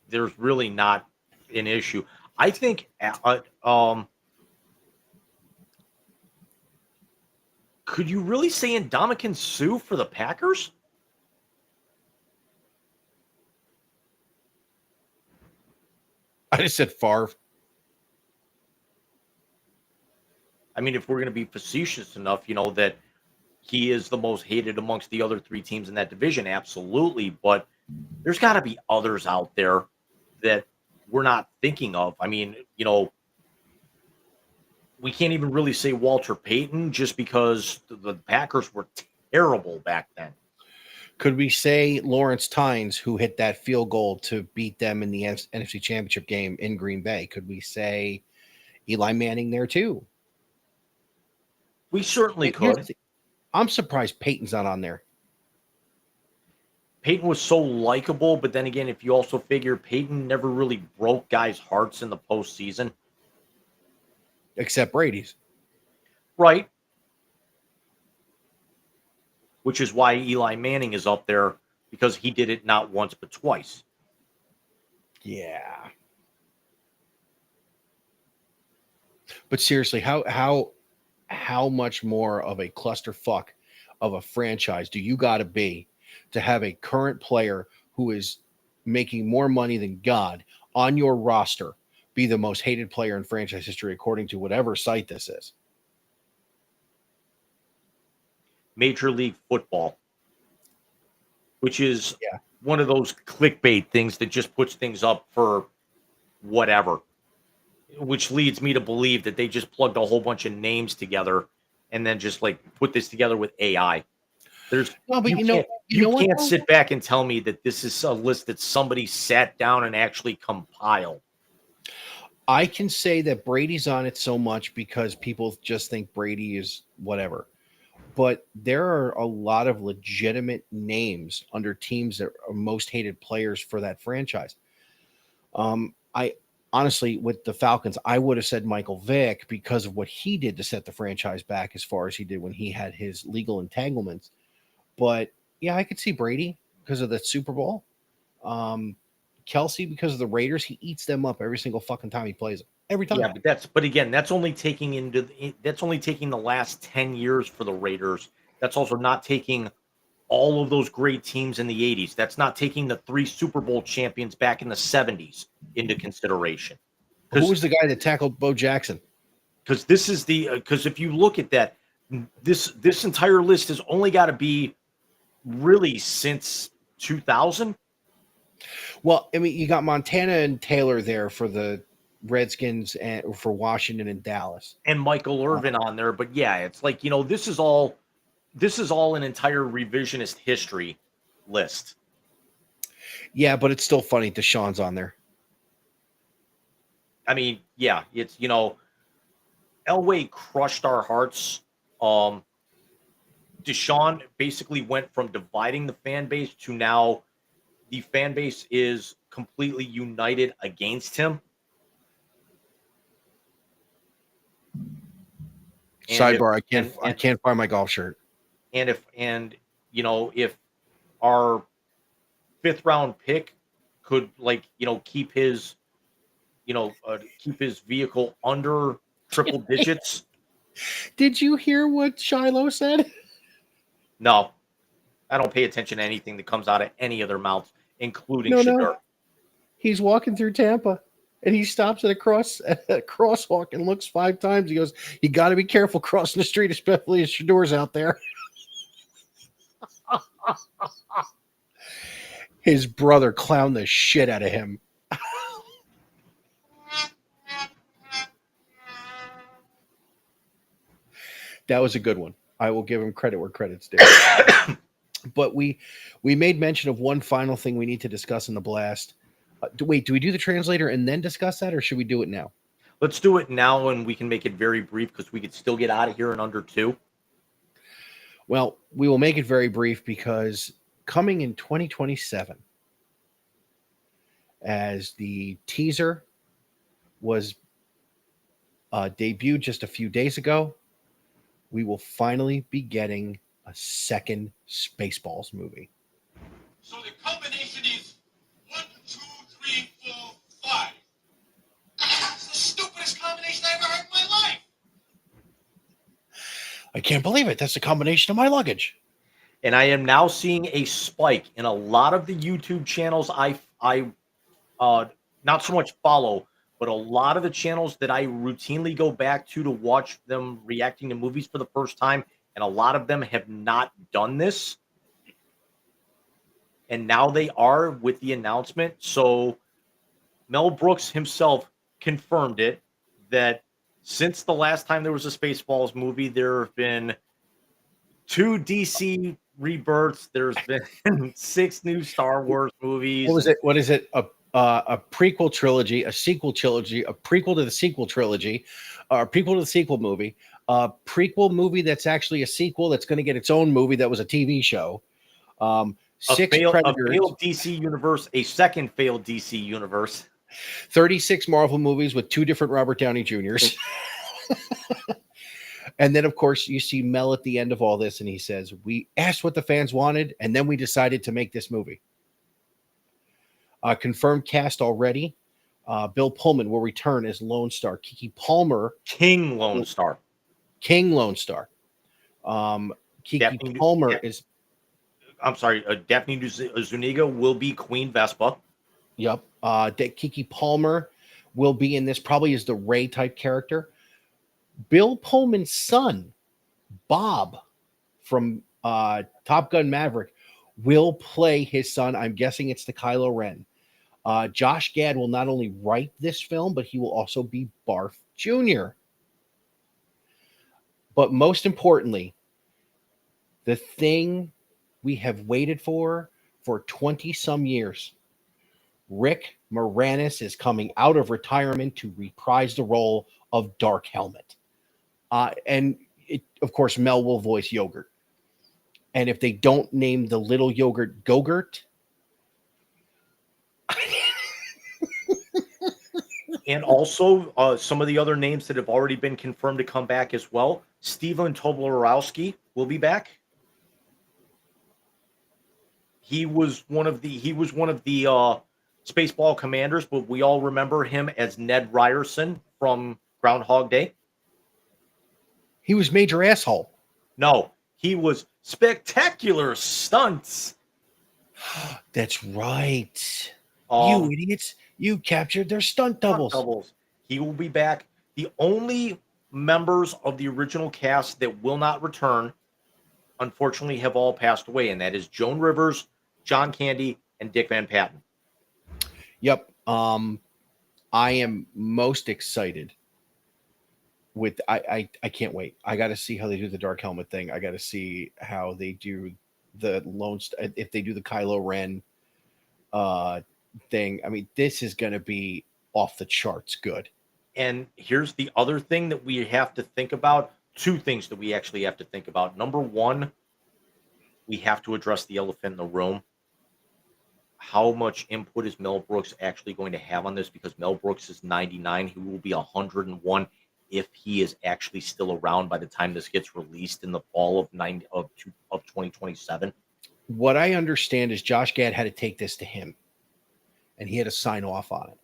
There's really not an issue. I think could you really say Ndamukong Suh for the Packers? I just said Favre. I mean, if we're going to be facetious enough, that he is the most hated amongst the other three teams in that division, absolutely. But there's got to be others out there that we're not thinking of. I mean, we can't even really say Walter Payton just because the Packers were terrible back then. Could we say Lawrence Tynes, who hit that field goal to beat them in the NFC Championship game in Green Bay? Could we say Eli Manning there too? We certainly could. I'm surprised Peyton's not on there. Peyton was so likable, but then again, if you also figure Peyton never really broke guys' hearts in the postseason. Except Brady's. Right. Which is why Eli Manning is up there, because he did it not once but twice. Yeah. But seriously, how much more of a clusterfuck of a franchise do you got to be to have a current player who is making more money than God on your roster be the most hated player in franchise history, according to whatever site this is? Major League Football, which is one of those clickbait things that just puts things up for whatever, which leads me to believe that they just plugged a whole bunch of names together and then just put this together with AI. You can't sit back and tell me that this is a list that somebody sat down and actually compiled. I can say that Brady's on it so much because people just think Brady is whatever. But there are a lot of legitimate names under teams that are most hated players for that franchise. I honestly, with the Falcons, I would have said Michael Vick because of what he did to set the franchise back as far as he did when he had his legal entanglements. But yeah, I could see Brady because of the Super Bowl. Kelsey because of the Raiders. He eats them up every single fucking time he plays them. Every time. Yeah, but again, that's only taking the last 10 years for the Raiders. That's also not taking all of those great teams in the 80s. That's not taking the 3 Super Bowl champions back in the 70s into consideration. Who was the guy that tackled Bo Jackson? Because this is because if you look at that, this entire list has only got to be really since 2000. Well, I mean, you got Montana and Taylor there for the Redskins and for Washington and Dallas, and Michael Irvin on there. But yeah, it's this is all an entire revisionist history list. Yeah, but it's still funny. Deshaun's on there. I mean, yeah, it's Elway crushed our hearts. Deshaun basically went from dividing the fan base to now the fan base is completely united against him. Sidebar: I can't find my golf shirt. If our fifth round pick could keep his keep his vehicle under triple digits. Did you hear what Shiloh said? No, I don't pay attention to anything that comes out of any of their mouths, including No, Shador. no. He's walking through Tampa and he stops at a crosswalk and looks 5 times. He goes, "You got to be careful crossing the street, especially if Shador's out there." His brother clowned the shit out of him. That was a good one. I will give him credit where credit's due. But we made mention of one final thing we need to discuss in the blast. Do we do the translator and then discuss that, or should we do it now? Let's do it now, and we can make it very brief because we could still get out of here in under 2. Well, we will make it very brief because coming in 2027, as the teaser was debuted just a few days ago, we will finally be getting a second Spaceballs movie. So the combination is 1, 2, 3, 4, 5. That's the stupidest combination I ever heard in my life. I can't believe it. That's a combination of my luggage. And I am now seeing a spike in a lot of the YouTube channels I not so much follow, but a lot of the channels that I routinely go back to watch them reacting to movies for the first time, and a lot of them have not done this. And now they are with the announcement. So Mel Brooks himself confirmed it, that since the last time there was a Spaceballs movie, there have been 2 DC rebirths. There's been 6 new Star Wars movies. What is it? A prequel trilogy, a sequel trilogy, a prequel to the sequel trilogy, a prequel to the sequel movie, a prequel movie that's actually a sequel that's going to get its own movie that was a TV show. 6 a Predators, failed DC universe, a second failed DC universe. 36 Marvel movies with 2 different Robert Downey Jr.'s. And then, of course, you see Mel at the end of all this, and he says, "We asked what the fans wanted, and then we decided to make this movie." Confirmed cast already. Bill Pullman will return as Lone Star. Kiki Palmer, King Lone Star. King Lone Star. Kiki Daphne- Palmer yeah. is. I'm sorry, Daphne Zuniga will be Queen Vespa. Yep. Kiki Palmer will be in this, probably as the Ray type character. Bill Pullman's son, Bob, from Top Gun Maverick, will play his son. I'm guessing it's the Kylo Ren. Josh Gad will not only write this film, but he will also be Barf Jr. But most importantly, the thing we have waited for 20 some years, Rick Moranis is coming out of retirement to reprise the role of Dark Helmet. Of course, Mel will voice Yogurt. And if they don't name the little yogurt Gogurt. And also some of the other names that have already been confirmed to come back as well. Steven Tobolowsky will be back. He was one of the Spaceball commanders, but we all remember him as Ned Ryerson from Groundhog Day. He was Major Asshole. No, he was Spectacular Stunts. That's right. You idiots. You captured their stunt doubles. He will be back. The only members of the original cast that will not return, unfortunately, have all passed away, and that is Joan Rivers, John Candy, and Dick Van Patten. Yep. I am most excited with I can't wait. I got to see how they do the Dark Helmet thing. I got to see how they do the if they do the Kylo Ren thing. I mean, this is going to be off the charts good. And here's the other thing that we have to think about. 2 things that we actually have to think about. Number 1, we have to address the elephant in the room. How much input is Mel Brooks actually going to have on this? Because Mel Brooks is 99. He will be 101 if he is actually still around by the time this gets released in the fall of 2027. What I understand is Josh Gad had to take this to him, and he had to sign off on it.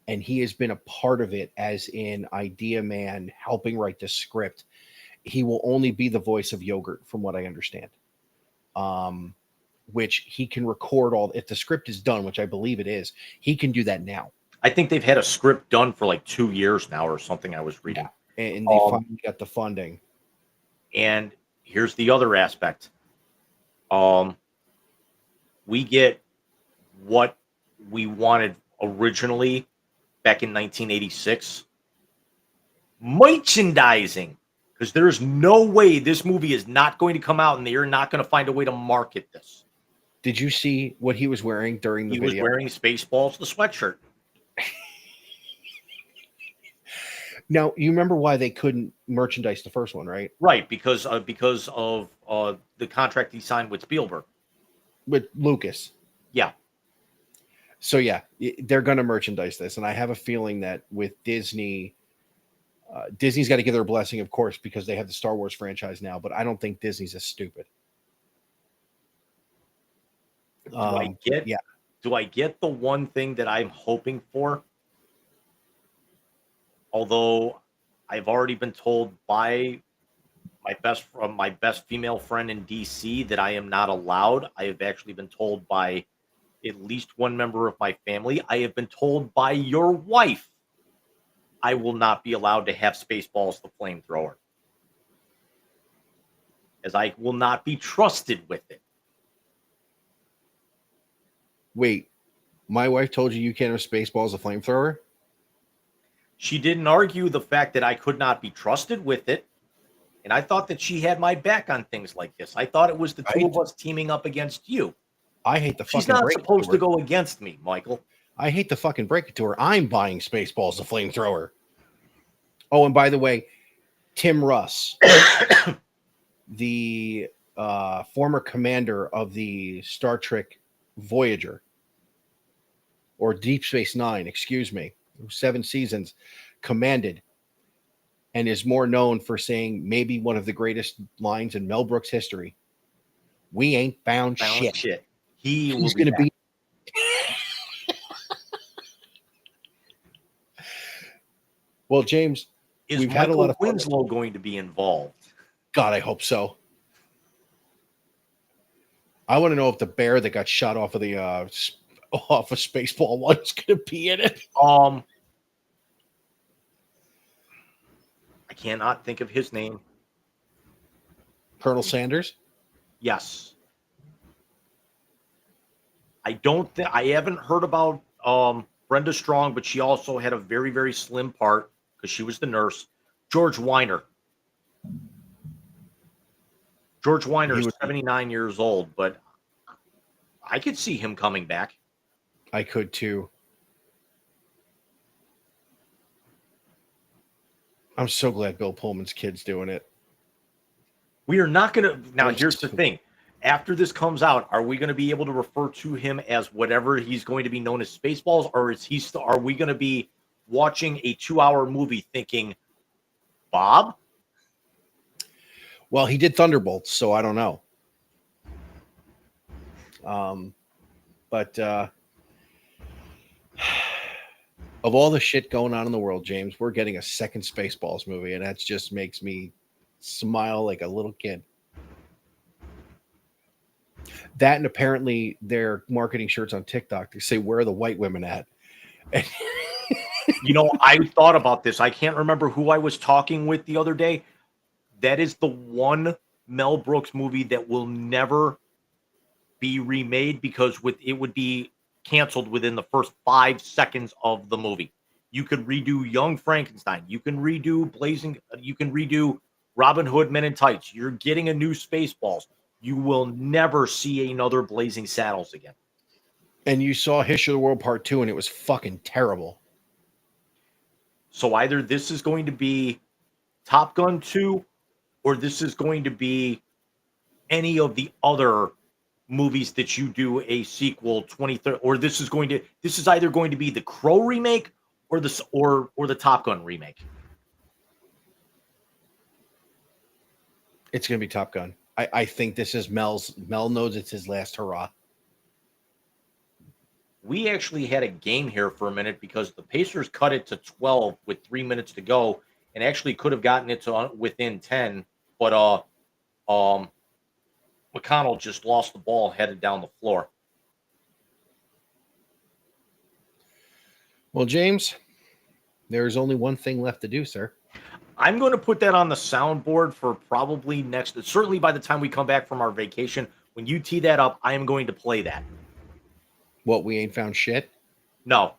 And he has been a part of it as in idea man, helping write the script. He will only be the voice of Yogurt, from what I understand. Which he can record all. If the script is done, which I believe it is, he can do that now. I think they've had a script done for like 2 years now or something I was reading. Yeah. And they finally got the funding. And here's the other aspect. We get what we wanted originally back in 1986. Merchandising. Because there's no way this movie is not going to come out and they're not going to find a way to market this. Did you see what he was wearing during the video? He was wearing Spaceballs, the sweatshirt. Now, you remember why they couldn't merchandise the first one, right? Right, because of the contract he signed with Spielberg. With Lucas. Yeah. So, yeah, they're going to merchandise this. And I have a feeling that with Disney, Disney's got to give their blessing, of course, because they have the Star Wars franchise now. But I don't think Disney's as stupid. Do I get the one thing that I'm hoping for? Although I've already been told by my best female friend in DC that I am not allowed. I have actually been told by at least one member of my family. I have been told by your wife I will not be allowed to have Spaceballs the flamethrower, as I will not be trusted with it. Wait, my wife told you can't have Spaceballs a flamethrower? She didn't argue the fact that I could not be trusted with it. And I thought that she had my back on things like this. I thought it was the two of us teaming up against you. I hate the fucking She's not supposed to go against me, Michael. I hate to fucking break it to her. I'm buying Spaceballs the flamethrower. Oh, and by the way, Tim Russ, the former commander of the Star Trek Voyager, or Deep Space Nine, excuse me, 7 seasons, commanded, and is more known for saying maybe one of the greatest lines in Mel Brooks history. We ain't found shit. He's going to be. Well, James, we've had a lot of Winslow going to be involved. God, I hope so. I want to know if the bear that got shot off of the off of Spaceball 1 is going to be in it. I cannot think of his name. Colonel Sanders? Yes. I haven't heard about Brenda Strong, but she also had a very, very slim part because she was the nurse. George Weiner. George Weiner is 79 years old, but I could see him coming back. I could too. I'm so glad Bill Pullman's kid's doing it. We are not going to. Now, here's the thing. After this comes out, are we going to be able to refer to him as whatever he's going to be known as Spaceballs, or are we going to be watching a 2-hour movie thinking, Bob? Well, he did Thunderbolts, so I don't know. But of all the shit going on in the world, James, we're getting a second Spaceballs movie, and that just makes me smile like a little kid. That, and apparently they're marketing shirts on TikTok to say, where are the white women at? You know, I thought about this. I can't remember who I was talking with the other day. That is the one Mel Brooks movie that will never be remade because it would be canceled within the first 5 seconds of the movie. You could redo Young Frankenstein. You can redo Robin Hood Men in Tights. You're getting a new Spaceballs. You will never see another Blazing Saddles again. And you saw History of the World Part 2, and it was fucking terrible. So either this is going to be Top Gun 2, or this is going to be any of the other movies that you do a sequel 2030, or this is either going to be the Crow remake or the Top Gun remake. It's going to be Top Gun. I think this is Mel's. Mel knows it's his last hurrah. We actually had a game here for a minute because the Pacers cut it to 12 with 3 minutes to go, and actually could have gotten it to within 10, but McConnell just lost the ball headed down the floor. Well, James, there's only one thing left to do, sir. I'm going to put that on the soundboard for probably certainly by the time we come back from our vacation. When you tee that up, I am going to play that. What, we ain't found shit? No.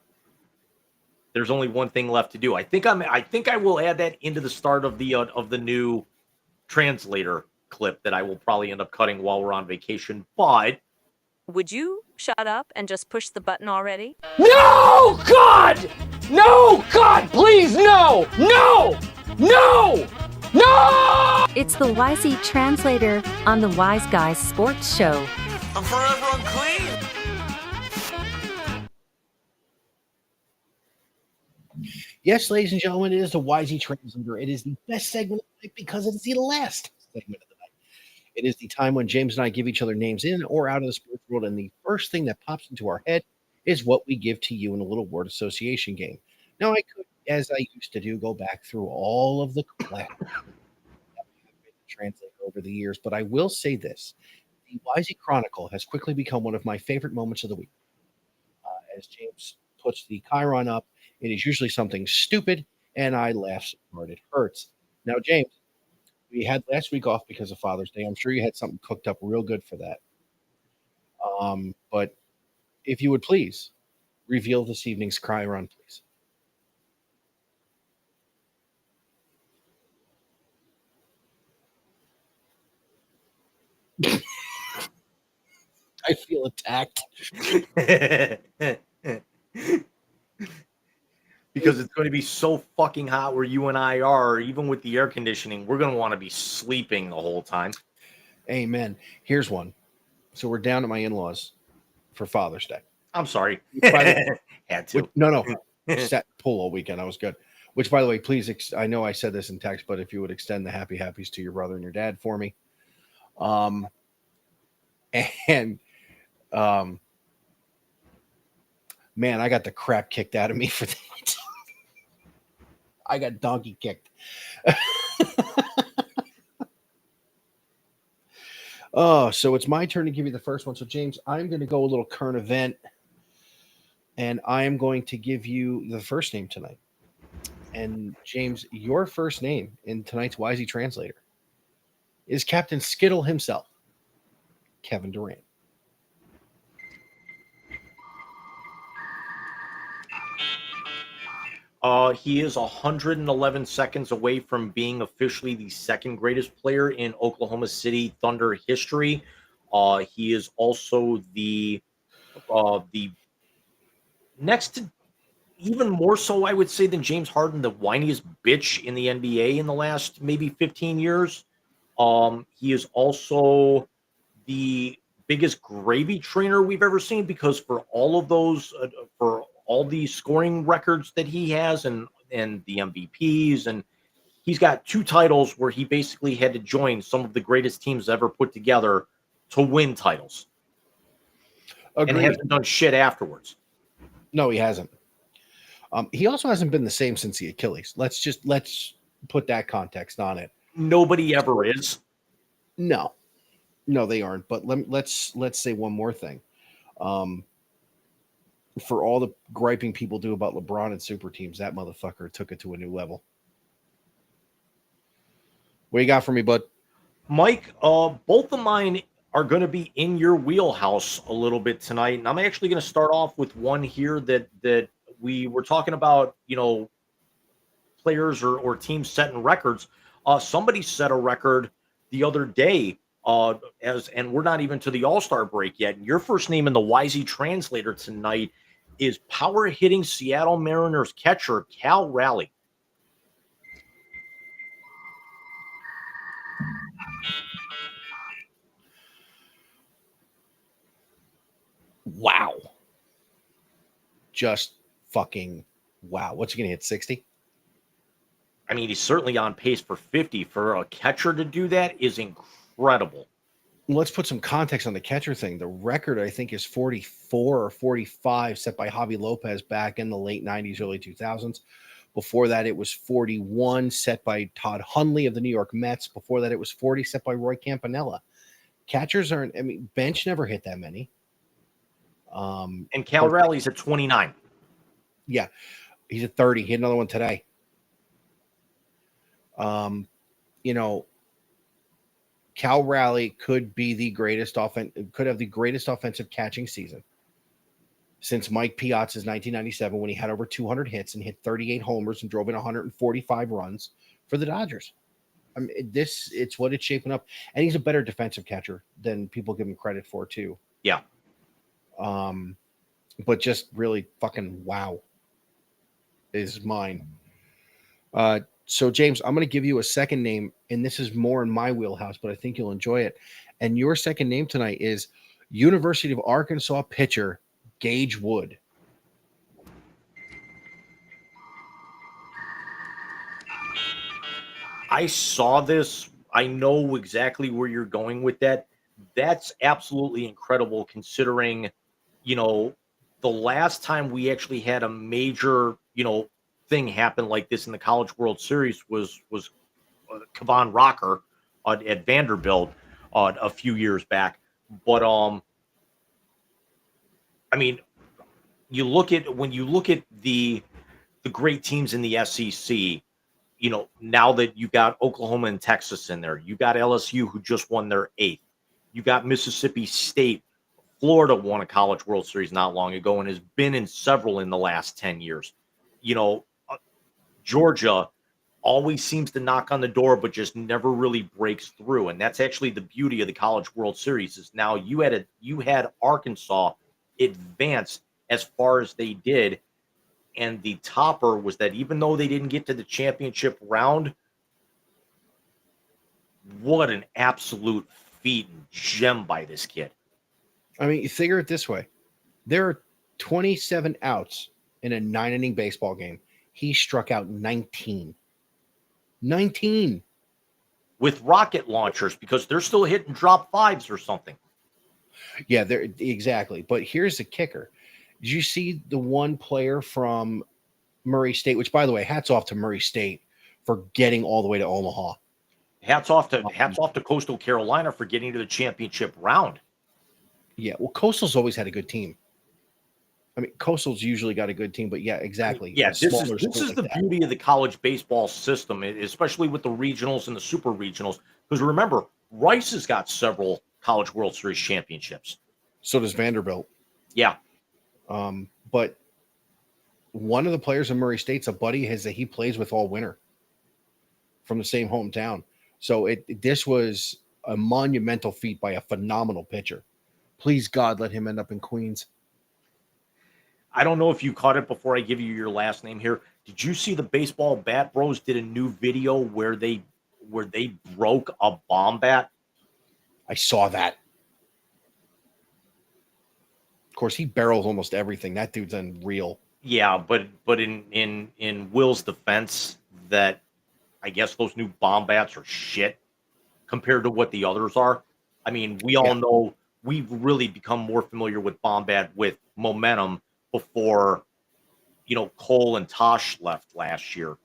There's only one thing left to do. I think I will add that into the start of the new translator clip that I will probably end up cutting while we're on vacation. But Would you shut up and just push the button already? No, God! No, God, please, no! No! No! No! It's the YZ Translator on the Wise Guys Sports Show. I'm forever unclean. Yes, ladies and gentlemen, it is the YZ Translator. It is the best segment of the night because it is the last segment of the night. It is the time when James and I give each other names in or out of the sports world, and the first thing that pops into our head is what we give to you in a little word association game. Now, I could, as I used to do, go back through all of the classics that have been translated over the years, but I will say this. The YZ Chronicle has quickly become one of my favorite moments of the week. As James puts the Chiron up, it is usually something stupid, and I laugh so hard it hurts. Now, James, we had last week off because of Father's Day. I'm sure you had something cooked up real good for that. But if you would please reveal this evening's Chiron, please. I feel attacked. Because it's going to be so fucking hot where you and I are, even with the air conditioning, we're going to want to be sleeping the whole time. Amen. Here's one. So we're down at my in-laws for Father's Day. I'm sorry. Had to. No. Sat pull all weekend. I was good. Which, by the way, please, I know I said this in text, but if you would extend the happy happies to your brother and your dad for me. Man, I got the crap kicked out of me for that. I got donkey kicked. Oh, so it's my turn to give you the first one. So, James, I'm going to go a little current event, and I am going to give you the first name tonight. And, James, your first name in tonight's YZ Translator is Captain Skittle himself, Kevin Durant. He is 111 seconds away from being officially the second greatest player in Oklahoma City Thunder history. He is also the next to, even more so, I would say, than James Harden, the whiniest bitch in the NBA in the last maybe 15 years. He is also the biggest gravy trainer we've ever seen, because for all of those, for all the scoring records that he has and the MVPs, and he's got 2 titles where he basically had to join some of the greatest teams ever put together to win titles. Agreed. And hasn't done shit afterwards. No, he hasn't. He also hasn't been the same since the Achilles. Let's put that context on it. Nobody ever is. No, they aren't. But let's say one more thing. For all the griping people do about LeBron and super teams, that motherfucker took it to a new level. What you got for me, bud? Mike, both of mine are going to be in your wheelhouse a little bit tonight. And I'm actually going to start off with one here that we were talking about, players or teams setting records. Somebody set a record the other day, and we're not even to the All-Star break yet. And your first name in the YZ Translator tonight is power hitting Seattle Mariners catcher Cal Raleigh. Wow. Just fucking wow. What's he going to hit, 60? I mean, he's certainly on pace for 50. For a catcher to do that is incredible. incredible. Let's put some context on the catcher thing. The record, I think, is 44 or 45 set by Javi Lopez back in the late 90s, early 2000s. Before that, it was 41 set by Todd Hundley of the New York Mets. Before that, it was 40 set by Roy Campanella. Catchers aren't, I mean, bench never hit that many. And Cal Raleig's at 29. Yeah, he's at 30. He had another one today. You know, Cal Raleigh could be the greatest could have the greatest offensive catching season since Mike Piazza's 1997, when he had over 200 hits and hit 38 homers and drove in 145 runs for the Dodgers. I mean, it's what it's shaping up, and he's a better defensive catcher than people give him credit for too. Yeah. But just really fucking wow is mine. So, James, I'm going to give you a second name, and this is more in my wheelhouse, but I think you'll enjoy it. And your second name tonight is University of Arkansas pitcher Gage Wood. I saw this. I know exactly where you're going with that. That's absolutely incredible, considering, you know, the last time we actually had a major, you know, thing happen like this in the College World Series was Kevon Rocker at Vanderbilt a few years back. But I mean, when you look at the great teams in the SEC, you know, now that you got Oklahoma and Texas in there, you got LSU, who just won their 8th. You got Mississippi State. Florida won a College World Series not long ago and has been in several in the last 10 years. You know, Georgia always seems to knock on the door, but just never really breaks through. And that's actually the beauty of the College World Series, is now you had Arkansas advance as far as they did. And the topper was that even though they didn't get to the championship round, what an absolute feat and gem by this kid. I mean, you figure it this way. There are 27 outs in a 9-inning baseball game. He struck out 19. 19. With rocket launchers, because they're still hitting drop 5s or something. Yeah, they're exactly. But here's the kicker. Did you see the one player from Murray State, which, by the way, hats off to Murray State for getting all the way to Omaha. Hats off to Coastal Carolina for getting to the championship round. Yeah, well, Coastal's always had a good team. I mean, Coastal's usually got a good team, but yeah, exactly. Yeah, this is the beauty of the college baseball system, especially with the regionals and the super regionals. Because remember, Rice has got several College World Series championships. So does Vanderbilt. Yeah. But one of the players in Murray State's a buddy that he plays with all winter from the same hometown. So this was a monumental feat by a phenomenal pitcher. Please, God, let him end up in Queens. I don't know if you caught it before I give you your last name here. Did you see the Baseball Bat Bros did a new video where they broke a bomb bat? I saw that. Of course, he barrels almost everything. That dude's unreal. Yeah, but in Will's defense, that I guess those new bomb bats are shit compared to what the others are. I mean, we all know we've really become more familiar with bomb bat with momentum before, you know, Cole and Tosh left last year.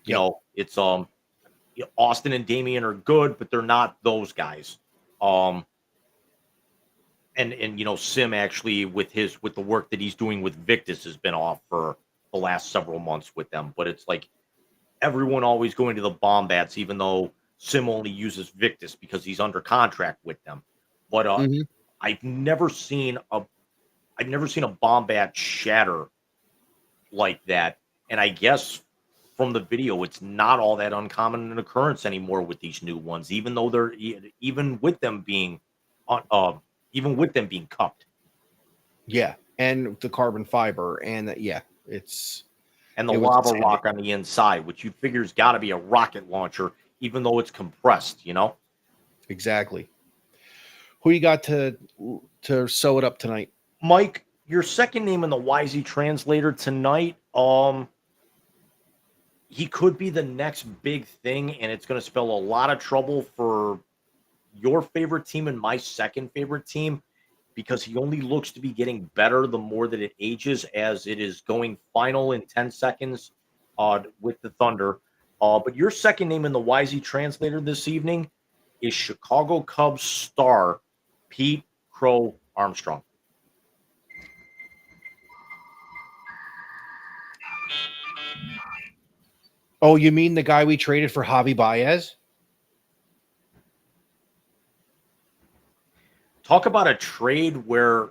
You know, it's Austin and Damian are good, but they're not those guys. And you know, Sim actually with the work that he's doing with Victus has been off for the last several months with them. But it's like everyone always going to the bomb bats, even though Sim only uses Victus because he's under contract with them. But I've never seen a bomb bat shatter like that. And I guess from the video, it's not all that uncommon an occurrence anymore with these new ones, even though they're even with them being cupped. Yeah, and the carbon fiber, and it's and the lava rock on the inside, which you figure has got to be a rocket launcher, even though it's compressed. You know, exactly. Who you got to sew it up tonight? Mike, your second name in the Wisey translator tonight, he could be the next big thing, and it's going to spell a lot of trouble for your favorite team and my second favorite team because he only looks to be getting better the more that it ages, as it is going final in 10 seconds with the Thunder. But your second name in the Wisey translator this evening is Chicago Cubs star Pete Crow Armstrong. Oh, you mean the guy we traded for Javi Baez? Talk about a trade where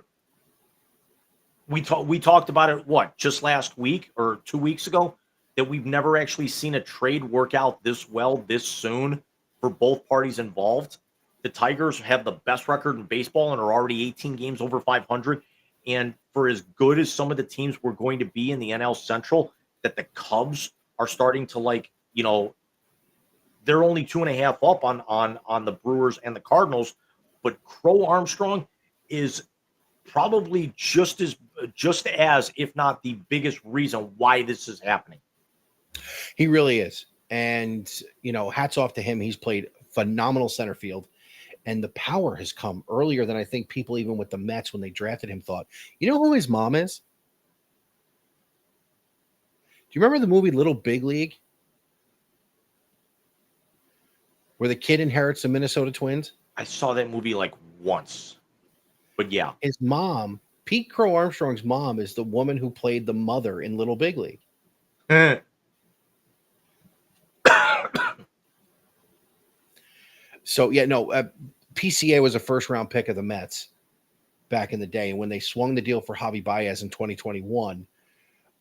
we talked about it, just last week or 2 weeks ago, that we've never actually seen a trade work out this well this soon for both parties involved. The Tigers have the best record in baseball and are already 18 games over 500. And for as good as some of the teams were going to be in the NL Central, that the Cubs are starting to they're only 2.5 up on the Brewers and the Cardinals, but Crow Armstrong is probably just as, if not the biggest reason why this is happening. He really is. And, hats off to him. He's played phenomenal center field. And the power has come earlier than I think people, even with the Mets, when they drafted him, thought. You know who his mom is? Do you remember the movie Little Big League? Where the kid inherits the Minnesota Twins? I saw that movie once. But yeah. His mom, Pete Crow Armstrong's mom, is the woman who played the mother in Little Big League. So, PCA was a first-round pick of the Mets back in the day. And when they swung the deal for Javi Baez in 2021,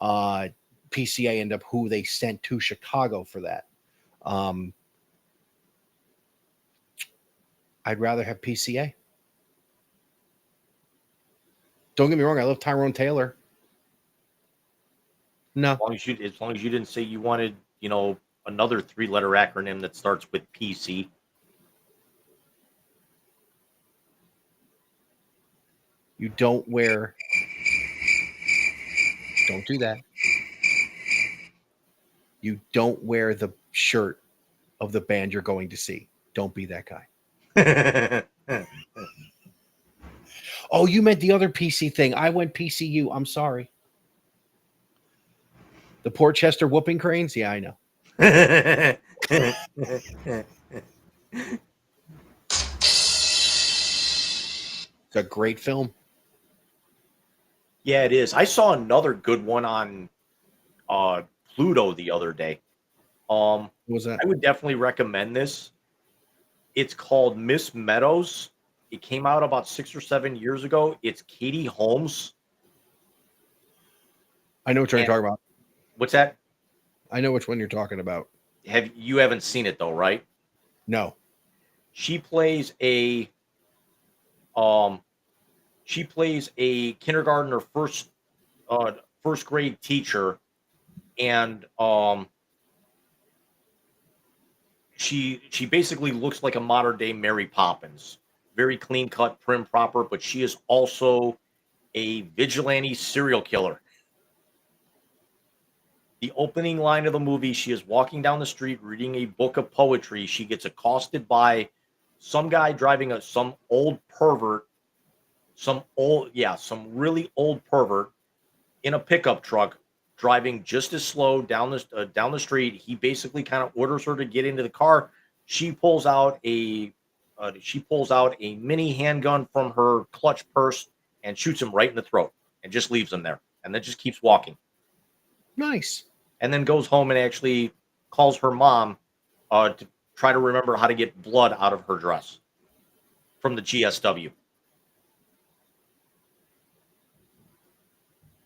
PCA ended up who they sent to Chicago for that. I'd rather have PCA. Don't get me wrong. I love Tyrone Taylor. No. As long as you didn't say you wanted, another 3-letter acronym that starts with PC. You don't wear. Don't do that. You don't wear the shirt of the band you're going to see. Don't be that guy. Oh, you meant the other PC thing. I went PCU. I'm sorry. The Portchester Whooping Cranes? Yeah, I know. It's a great film. Yeah, it is. I saw another good one on Pluto the other day. What was that? I would definitely recommend this. It's called Miss Meadows. It came out about 6 or 7 years ago. It's Katie Holmes. I know what you're talking about. What's that? I know which one you're talking about. You haven't seen it though, right? No. She plays a kindergarten or first grade teacher, and she basically looks like a modern day Mary Poppins. Very clean cut, prim proper, but she is also a vigilante serial killer. The opening line of the movie, she is walking down the street reading a book of poetry. She gets accosted by some guy driving some old pervert, some really old pervert in a pickup truck, driving just as slow down the street. He basically kind of orders her to get into the car. She pulls out a mini handgun from her clutch purse and shoots him right in the throat, and just leaves him there, and then just keeps walking. Nice. And then goes home and actually calls her mom to try to remember how to get blood out of her dress from the GSW.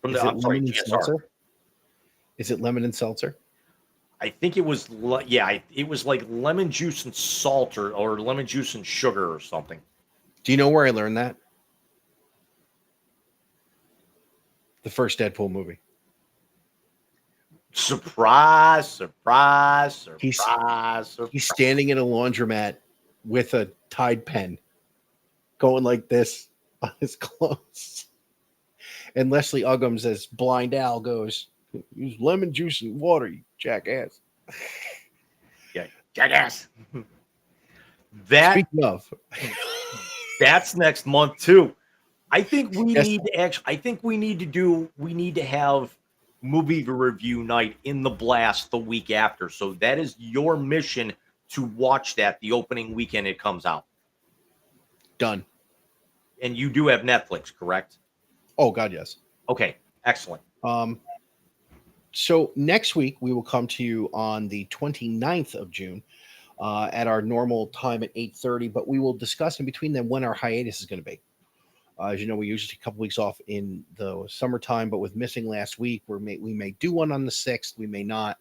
GSR. Is it lemon and seltzer? I think it was, it was like lemon juice and salt or lemon juice and sugar or something. Do you know where I learned that? The first Deadpool movie. Surprise, surprise, surprise. He's standing in a laundromat with a Tide pen going like this on his clothes. And Leslie Uggams, as Blind Al, goes, use lemon juice and water, you jackass. Yeah, jackass. That Speaking of, that's next month too. I think we Yes. need to actually. I think we need to do. We need to have movie review night in the blast the week after. So that is your mission to watch that the opening weekend it comes out. done. And you do have Netflix, correct? Oh God, yes. Okay, excellent. So next week we will come to you on the 29th of June at our normal time at 8:30, but we will discuss in between them when our hiatus is going to be. As you know, we usually take a couple weeks off in the summertime, but with missing last week, we may do one on the 6th. We may not.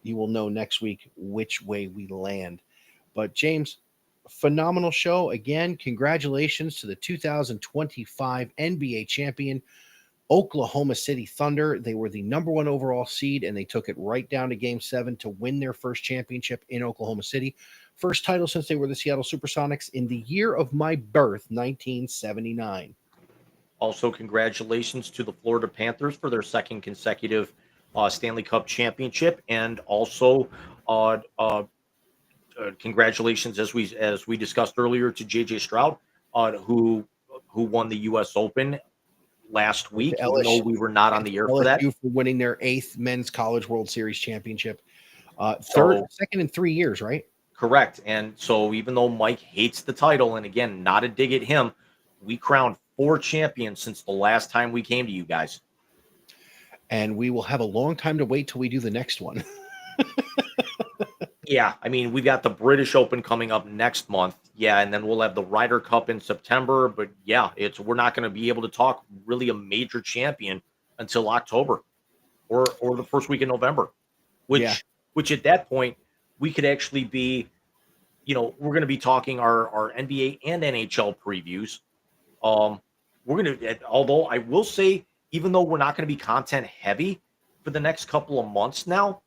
You will know next week which way we land. But James, phenomenal show. Again, congratulations to the 2025 NBA champion, Oklahoma City Thunder. They were the number 1 overall seed, and they took it right down to Game 7 to win their first championship in Oklahoma City. First title since they were the Seattle Supersonics in the year of my birth, 1979. Also, congratulations to the Florida Panthers for their second consecutive Stanley Cup championship, and also congratulations, as we discussed earlier, to JJ Stroud, who won the U.S. Open last week, even though we were not on the air for that. LSU for winning their 8th Men's College World Series championship. So- Second in 3 years, right? Correct. And so even though Mike hates the title, and again, not a dig at him, we crowned 4 champions since the last time we came to you guys. And we will have a long time to wait till we do the next one. Yeah, I mean, we've got the British Open coming up next month. Yeah, and then we'll have the Ryder Cup in September. But yeah, we're not going to be able to talk really a major champion until October or the first week in November, which at that point we could actually be, we're going to be talking our NBA and NHL previews. We're going to, although I will say, even though we're not going to be content heavy for the next couple of months now,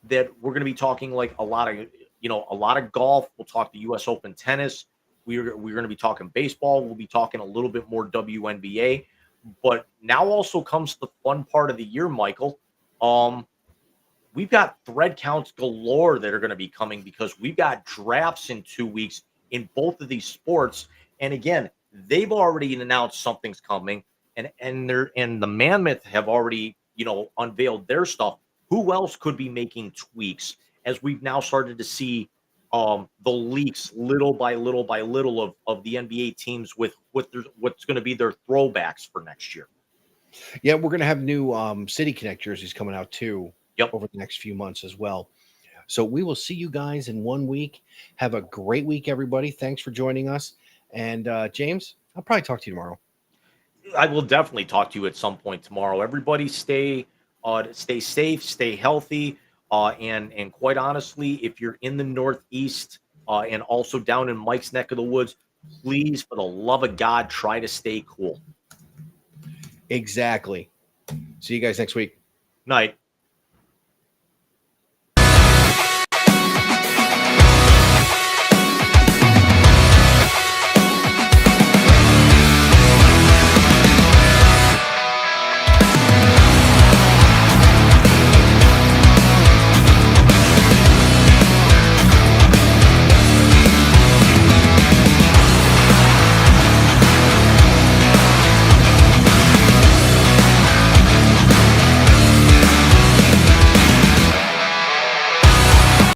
that we're going to be talking like a lot of golf. We'll talk the U.S. Open tennis. We're going to be talking baseball. We'll be talking a little bit more WNBA. But now also comes the fun part of the year, Michael. We've got thread counts galore that are going to be coming because we've got drafts in 2 weeks in both of these sports. And again, they've already announced something's coming, and the Mammoth have already unveiled their stuff. Who else could be making tweaks as we've now started to see the leaks little by little by little of the NBA teams with what's going to be their throwbacks for next year? Yeah, we're going to have new City Connect jerseys coming out too. Yep. Over the next few months as well. So we will see you guys in 1 week. Have a great week, everybody. Thanks for joining us. And James, I'll probably talk to you tomorrow. I will definitely talk to you at some point tomorrow. Everybody stay safe, stay healthy. And quite honestly, if you're in the Northeast and also down in Mike's neck of the woods, please, for the love of God, try to stay cool. Exactly. See you guys next week. Night.